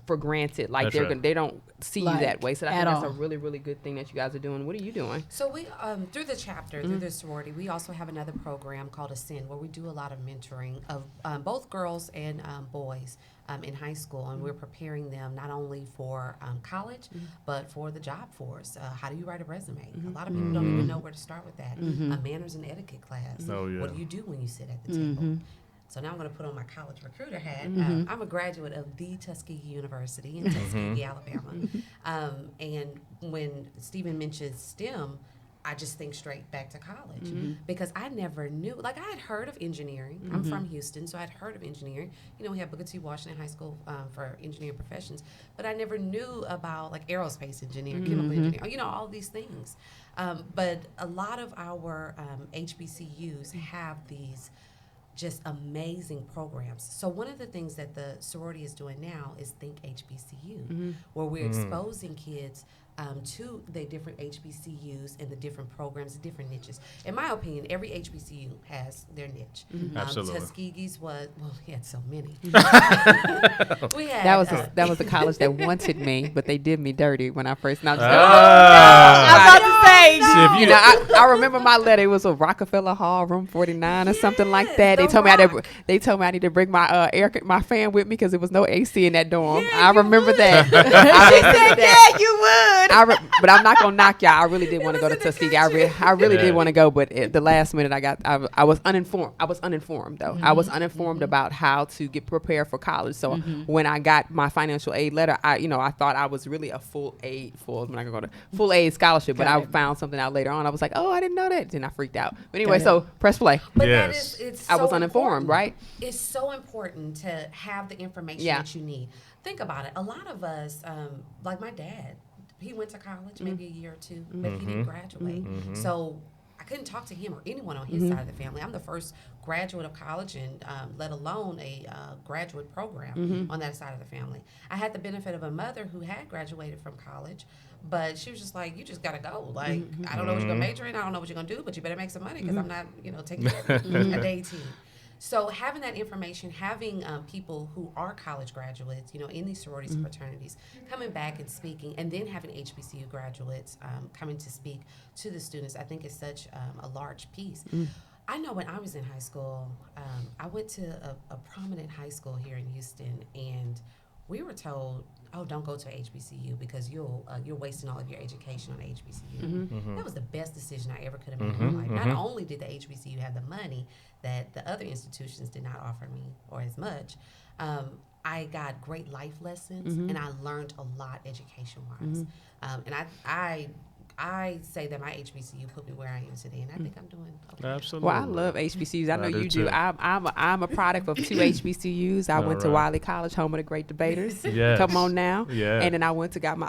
for granted. Like they don't see you that way. So I think that's a really, really good thing that you guys are doing. What are you doing? So we, through the chapter, through the sorority, we also have another program called Ascend, where we do a lot of mentoring of both girls and boys in high school, and we're preparing them not only for college, but for the job force. How do you write a resume? A lot of people don't even know where to start with that. A manners and etiquette class. Oh, yeah. What do you do when you sit at the table? So now I'm going to put on my college recruiter hat. I'm a graduate of the Tuskegee University in Tuskegee, Alabama. And when Stephen mentions STEM, I just think straight back to college because I never knew. Like, I had heard of engineering. I'm from Houston, so I'd heard of engineering. We have Booker T. Washington High School for engineering professions, but I never knew about like aerospace engineering, chemical engineering, all these things. But a lot of our HBCUs have these just amazing programs. So one of the things that the sorority is doing now is Think HBCU, where we're exposing kids to the different HBCUs and the different programs, the different niches. In my opinion, every HBCU has their niche. Absolutely. Tuskegee's was, we had so many. We had, That was the college that wanted me, but they did me dirty when I first. I was about to say. I remember my letter. It was a Rockefeller Hall, room 49 or something like that. They told me I need to bring my my fan with me because there was no AC in that dorm. I remember that. She said, "Yeah, you would." But I'm not gonna knock y'all. I really did want to go to Tuskegee. I really did want to go, but at the last minute, I was uninformed. I was uninformed though. I was uninformed about how to get prepared for college. So when I got my financial aid letter, I thought I was really a full aid scholarship. But I found something out later on. I was like, oh, I didn't know that. Then I freaked out. But anyway, so press play. But Yes. it's I so was uninformed, important. right? It's so important to have the information that you need. Think about it. A lot of us, like my dad, he went to college maybe a year or two, but he didn't graduate. So I couldn't talk to him or anyone on his side of the family. I'm the first graduate of college, and let alone a graduate program on that side of the family. I had the benefit of a mother who had graduated from college, but she was just like, you just got to go. Like, I don't know what you're going to major in. I don't know what you're going to do, but you better make some money because I'm not, taking care of you at 18. So having that information, having people who are college graduates, in these sororities and fraternities, coming back and speaking, and then having HBCU graduates coming to speak to the students, I think is such a large piece. I know when I was in high school, I went to a prominent high school here in Houston, and we were told oh, don't go to HBCU because you're wasting all of your education on HBCU. That was the best decision I ever could have made in my life. Not only did the HBCU have the money that the other institutions did not offer me or as much, I got great life lessons and I learned a lot education-wise. And I say that my HBCU put me where I am today, and I think I'm doing okay. Absolutely. Well, I love HBCUs. I know you do. too. I'm a product of 2 HBCUs. I went to right. Wiley College, home of the great debaters. Yes. Come on now. Yeah. And then I got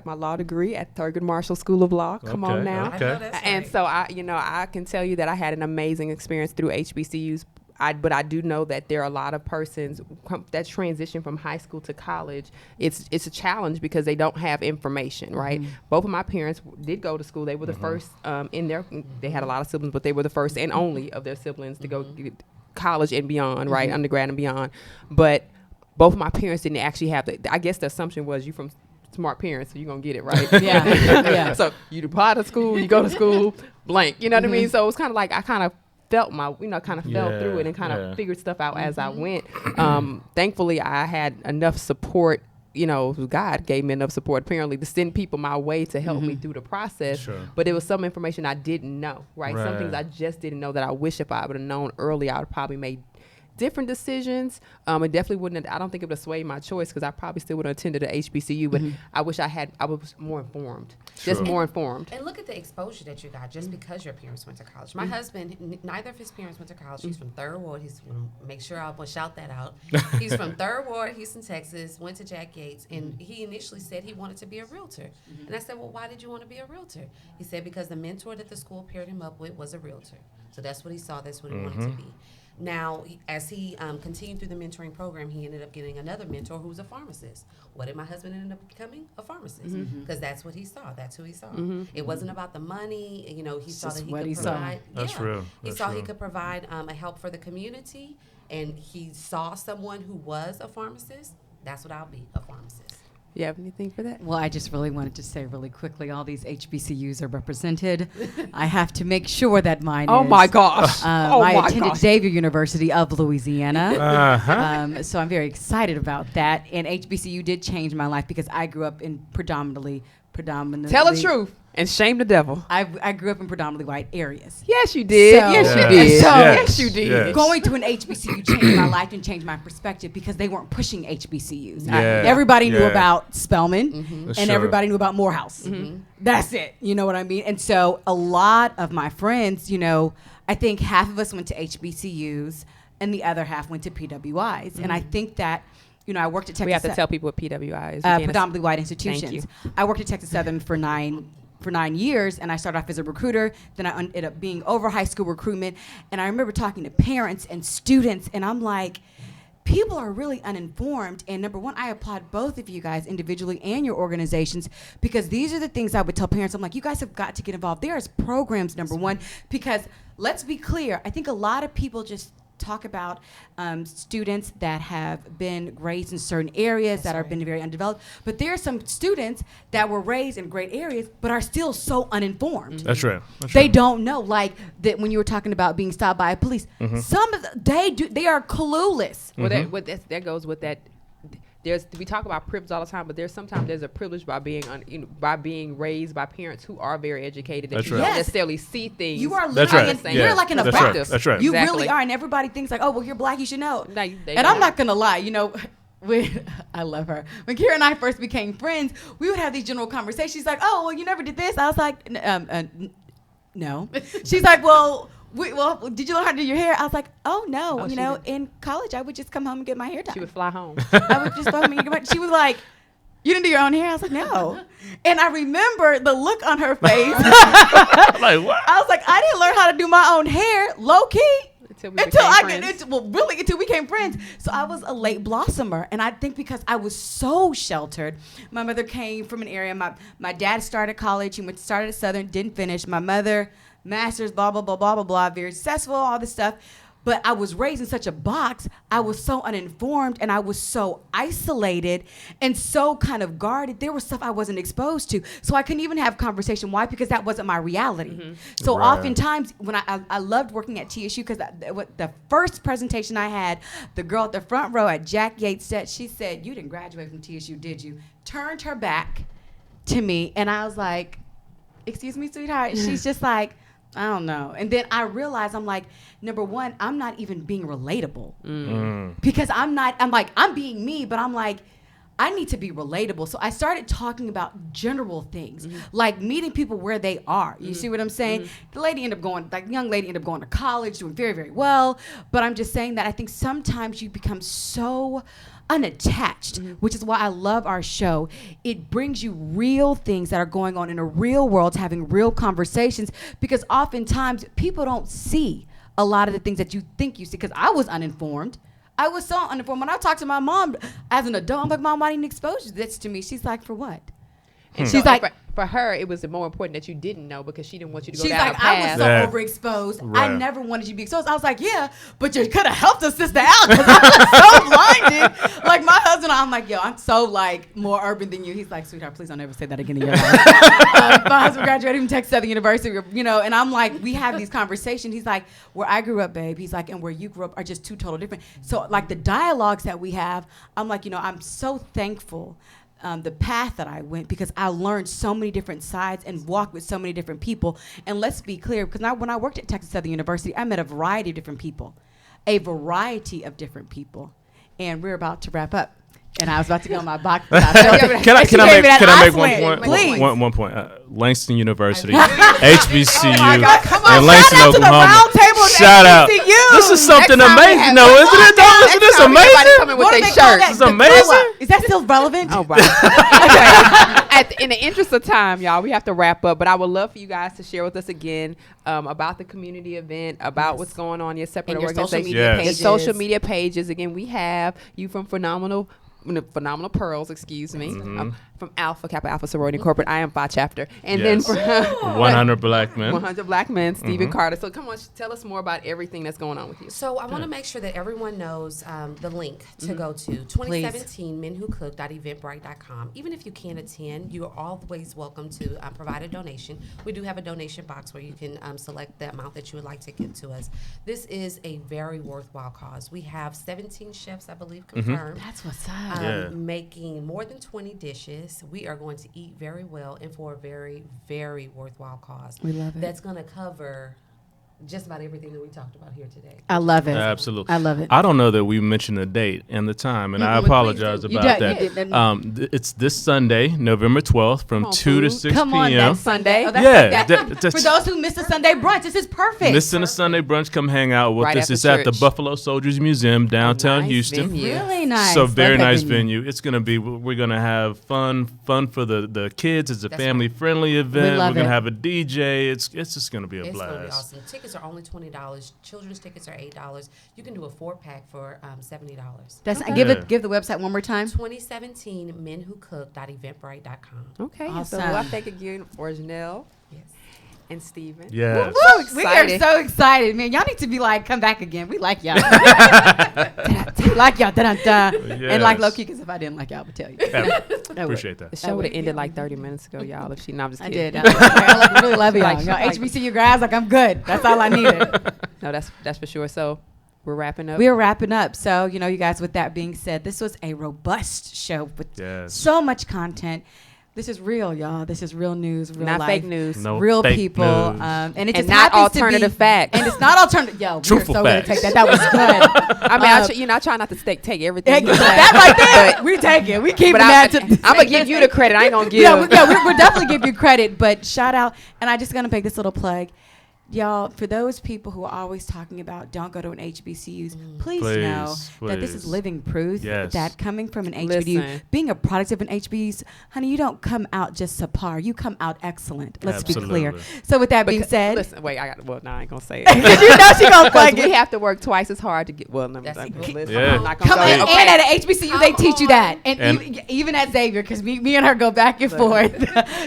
my law degree at Thurgood Marshall School of Law. Come on now. I know that's And right. so I can tell you that I had an amazing experience through HBCUs. But I do know that there are a lot of persons that transition from high school to college. It's a challenge because they don't have information, right? Both of my parents did go to school. They were the first they had a lot of siblings, but they were the first and only of their siblings to go to college and beyond, right? Undergrad and beyond. But both of my parents didn't actually have I guess the assumption was you from smart parents, so you're going to get it, right? Yeah. So you apply to school, you go to school, blank. You know what I mean? So it was kind of like I kind of felt fell through it and kind of figured stuff out as I went. Thankfully, I had enough support. God gave me enough support apparently to send people my way to help me through the process. Sure. But it was some information I didn't know, right? Some things I just didn't know that I wish if I would have known early, I would have probably made different decisions. It definitely wouldn't have, I don't think it would have swayed my choice because I probably still would have attended a HBCU, but I wish I was more informed, just more informed. And look at the exposure that you got just because your parents went to college. My husband, neither of his parents went to college. He's from 3rd Ward. He's going to make sure I'll shout that out. He's from 3rd Ward, Houston, Texas, went to Jack Yates, and he initially said he wanted to be a realtor. And I said, well, why did you want to be a realtor? He said, because the mentor that the school paired him up with was a realtor. So that's what he saw. That's what he wanted to be. Now, as he continued through the mentoring program, he ended up getting another mentor who was a pharmacist. What did my husband end up becoming? A pharmacist. Because that's what he saw. That's who he saw. It wasn't about the money. He saw that he could provide. That's real. He saw he could provide a help for the community, and he saw someone who was a pharmacist. That's what I'll be, a pharmacist. You have anything for that? Well, I just really wanted to say really quickly, all these HBCUs are represented. I have to make sure that mine Oh is. my gosh. I attended Xavier University of Louisiana. So I'm very excited about that. And HBCU did change my life because I grew up in predominantly. Tell the truth and shame the devil. I grew up in predominantly white areas. Yes, you did. So- yes, you Yeah. did. So- Yes, you did. Yes. Going to an HBCU changed my life and changed my perspective because they weren't pushing HBCUs. Yeah. Everybody knew Yeah. about Spelman and Sure. everybody knew about Morehouse. That's it. You know what I mean? And so a lot of my friends, I think half of us went to HBCUs and the other half went to PWIs. And I think that, I worked at Texas. We have to tell people what PWI is. You can't predominantly white institutions. I worked at Texas Southern for nine years, and I started off as a recruiter. Then I ended up being over high school recruitment. And I remember talking to parents and students, and I'm like, people are really uninformed. And number one, I applaud both of you guys individually and your organizations because these are the things I would tell parents. I'm like, you guys have got to get involved. There's programs, number one, because let's be clear. I think a lot of people just talk about students that have been raised in certain areas that have been very undeveloped. But there are some students that were raised in great areas but are still so uninformed. That's right. They don't know, like that when you were talking about being stopped by a police. Some of they are clueless. Well, that goes with that. We talk about privilege all the time, but sometimes there's a privilege by being by being raised by parents who are very educated that you don't necessarily see things. You are That's literally right. you're like in a That's box. right. That's right. You Exactly. really are, and everybody thinks like, oh, well, you're black, you should know. No, And I'm not gonna lie, I love her. When Kira and I first became friends, we would have these general conversations. She's like, oh, well, you never did this. I was like, no. She's like, well, did you learn how to do your hair? I was like, oh no. In college, I would just come home and get my hair done. She would fly home. I would just go home and get my. She was like, you didn't do your own hair? I was like, no. And I remember the look on her face. Like what? I was like, I didn't learn how to do my own hair, low key. Until we became friends. So I was a late blossomer. And I think because I was so sheltered, my mother came from an area. My dad started college. He started at Southern, didn't finish. My mother, master's, blah, blah, blah, blah, blah, blah, very successful, all this stuff. But I was raised in such a box. I was so uninformed and I was so isolated and so kind of guarded. There was stuff I wasn't exposed to. So I couldn't even have conversation. Why? Because that wasn't my reality. So oftentimes when I loved working at TSU, because the first presentation I had, the girl at the front row at Jack Yates said, she said, "You didn't graduate from TSU, did you?" Turned her back to me and I was like, "Excuse me, sweetheart." She's just like, "I don't know." And then I realized, I'm like, number one, I'm not even being relatable. Because I'm being me, but I'm like, I need to be relatable. So I started talking about general things, like meeting people where they are. You see what I'm saying? The young lady ended up going to college, doing very, very well. But I'm just saying that I think sometimes you become so unattached, which is why I love our show. It brings you real things that are going on in a real world, having real conversations, because oftentimes people don't see a lot of the things that you think you see, because I was uninformed. I was so uninformed. When I talked to my mom as an adult, I'm like, "Mom, why didn't you expose this to me?" She's like, "For what?" And she's so like, for her, it was more important that you didn't know because she didn't want you to go she's down like, a path. "I was so overexposed. Right. I never wanted you to be exposed." I was like, "Yeah, but you could have helped a sister out because I was so blinded." Like my husband, I'm like, "Yo, I'm so like more urban than you." He's like, "Sweetheart, please don't ever say that again in your life." My husband graduated from Texas Southern University, and I'm like, we have these conversations. He's like, "Where I grew up, babe," he's like, "and where you grew up are just two total different." So like the dialogues that we have, I'm like, I'm so thankful. The path that I went, because I learned so many different sides and walked with so many different people. And let's be clear, because when I worked at Texas Southern University, I met a variety of different people. And we're about to wrap up. And I was about to go on my box. Can I make one point? Please. One point. Langston University, HBCU, and Shout Langston, out to the Oklahoma. round table at Shout out. HBCU. This is something Next time we amazing. have- No, isn't it? Though? Isn't this amazing? Coming with What do their they call shirts. that? This is The amazing. glow up. Is that still relevant? Oh, wow. In the interest of time, y'all, we have to wrap up. But I would love for you guys to share with us again about the community event, about what's going on in your separate And your social organizations, media your pages. social media pages. Again, we have you from Phenomenal Pearls, excuse me, from Kappa Alpha Sorority Incorporated. I am Phi Chapter, and then from 100 Black Men. 100 Black Men, Stephen Carter. So come on, tell us more about everything that's going on with you. So I want to make sure that everyone knows the link to go to 2017 menwhocook.eventbrite.com. Even if you can't attend, you are always welcome to provide a donation. We do have a donation box where you can select the amount that you would like to give to us. This is a very worthwhile cause. We have 17 chefs, I believe, confirmed. That's what's up. Making more than 20 dishes. We are going to eat very well and for a very, very worthwhile cause. We love it. That's going to cover just about everything that we talked about here today. I love it. Absolutely. I love it. I don't know that we mentioned the date and the time, and I Please apologize do. about You did. that. It's this Sunday, November 12th, from Come on, 2 to food. 6 Come on, p.m. that's Sunday. Oh, that's Yeah, that- for those who missed the Sunday brunch, this is perfect. Missing a Sunday brunch, come hang out with Right us. after It's at the church. Buffalo Soldiers Museum, downtown nice Houston. venue. Really nice. So very Love that nice venue. It's gonna be. We're gonna have fun for the kids. It's a That's family friendly event. love We're gonna it. have a DJ. It's just gonna be a It's going to be blast. awesome. Tickets are only $20. Children's tickets are $8. You can do a 4-pack for $70. That's Okay. give the website one more time. 2017 menwhocook.eventbrite.com. Okay, so Awesome. I thank again for Janelle Yes. and Stephen. Yes. So We are excited. so excited, man. Y'all need to be like, come back again. We like y'all. Like y'all. Da-da-da. And like Yes. low key, because if I didn't like y'all, I would tell you. Yeah, I would. appreciate The that. show would have ended like 30 minutes ago, y'all. If she, no, I'm just I kidding. did. I really love y'all. Like- Y'all HBCU guys, like I'm good. That's all I needed. No, that's for sure. So we're wrapping up. We are wrapping up. So, you guys, with that being said, this was a robust show with Yes. so much content. This is real, y'all. This is real news, real not life. fake news. No Real fake people, news. and it And just not happens to alternative be, facts. And it's not alternative. Yo, Truthful we're so gonna facts. take that. That was good. I mean, I try not to take everything. you say. that right there, we take it. We keep But that to. I'm gonna give you the credit. I ain't gonna give. We'll definitely give you credit. But shout out, and I just gonna make this little plug. Y'all, for those people who are always talking about don't go to an HBCUs, please know that this is please. living proof Yes. that coming from an HBCU, Listen. being a product of an HBCU, honey, you don't come out just subpar. You come out excellent. Let's be clear. Absolutely. So with that being said, Listen, wait, I ain't gonna say it. you know she gonna plug Because we it. have to work twice as hard to get. Well, let me That's say, it. listen, Yeah. I'm not gonna Come go on, there. and at an HBCU they Come teach you on. that, and And- even at Xavier, because me and her go back and forth.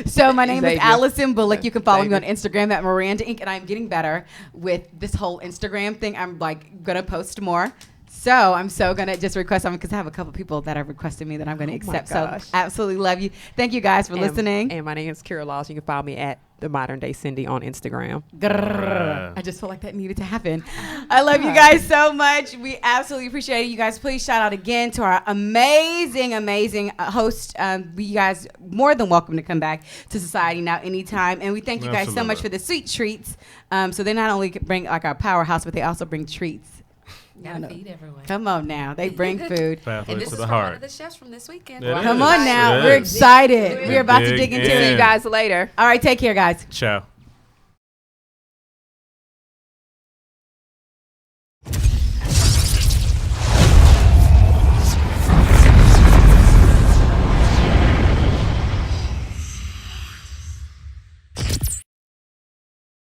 So my name is Xavier. Allison Bullock. You can follow me on Xavier. Instagram at Miranda Inc. And I'm getting better with this whole Instagram thing. I'm like gonna post more. So I'm so gonna just request them because I have a couple people that have requested me that I'm gonna accept. So absolutely love you. Thank you guys for listening. And my name is Kira Laws. You can follow me at The Modern Day Cindy on Instagram. I just felt like that needed to happen. I love you guys so much. We absolutely appreciate it. You guys, please shout out again to our amazing host. You guys more than welcome to come back to Society Now anytime. And we thank you guys so much for the sweet treats. So they not only bring like our powerhouse, but they also bring treats. Gotta feed everyone. Come on now. They bring food. And this is from one of the chefs from this weekend. Come on now. We're excited. We're about to dig into it. See you guys later. All right. Take care, guys. Ciao.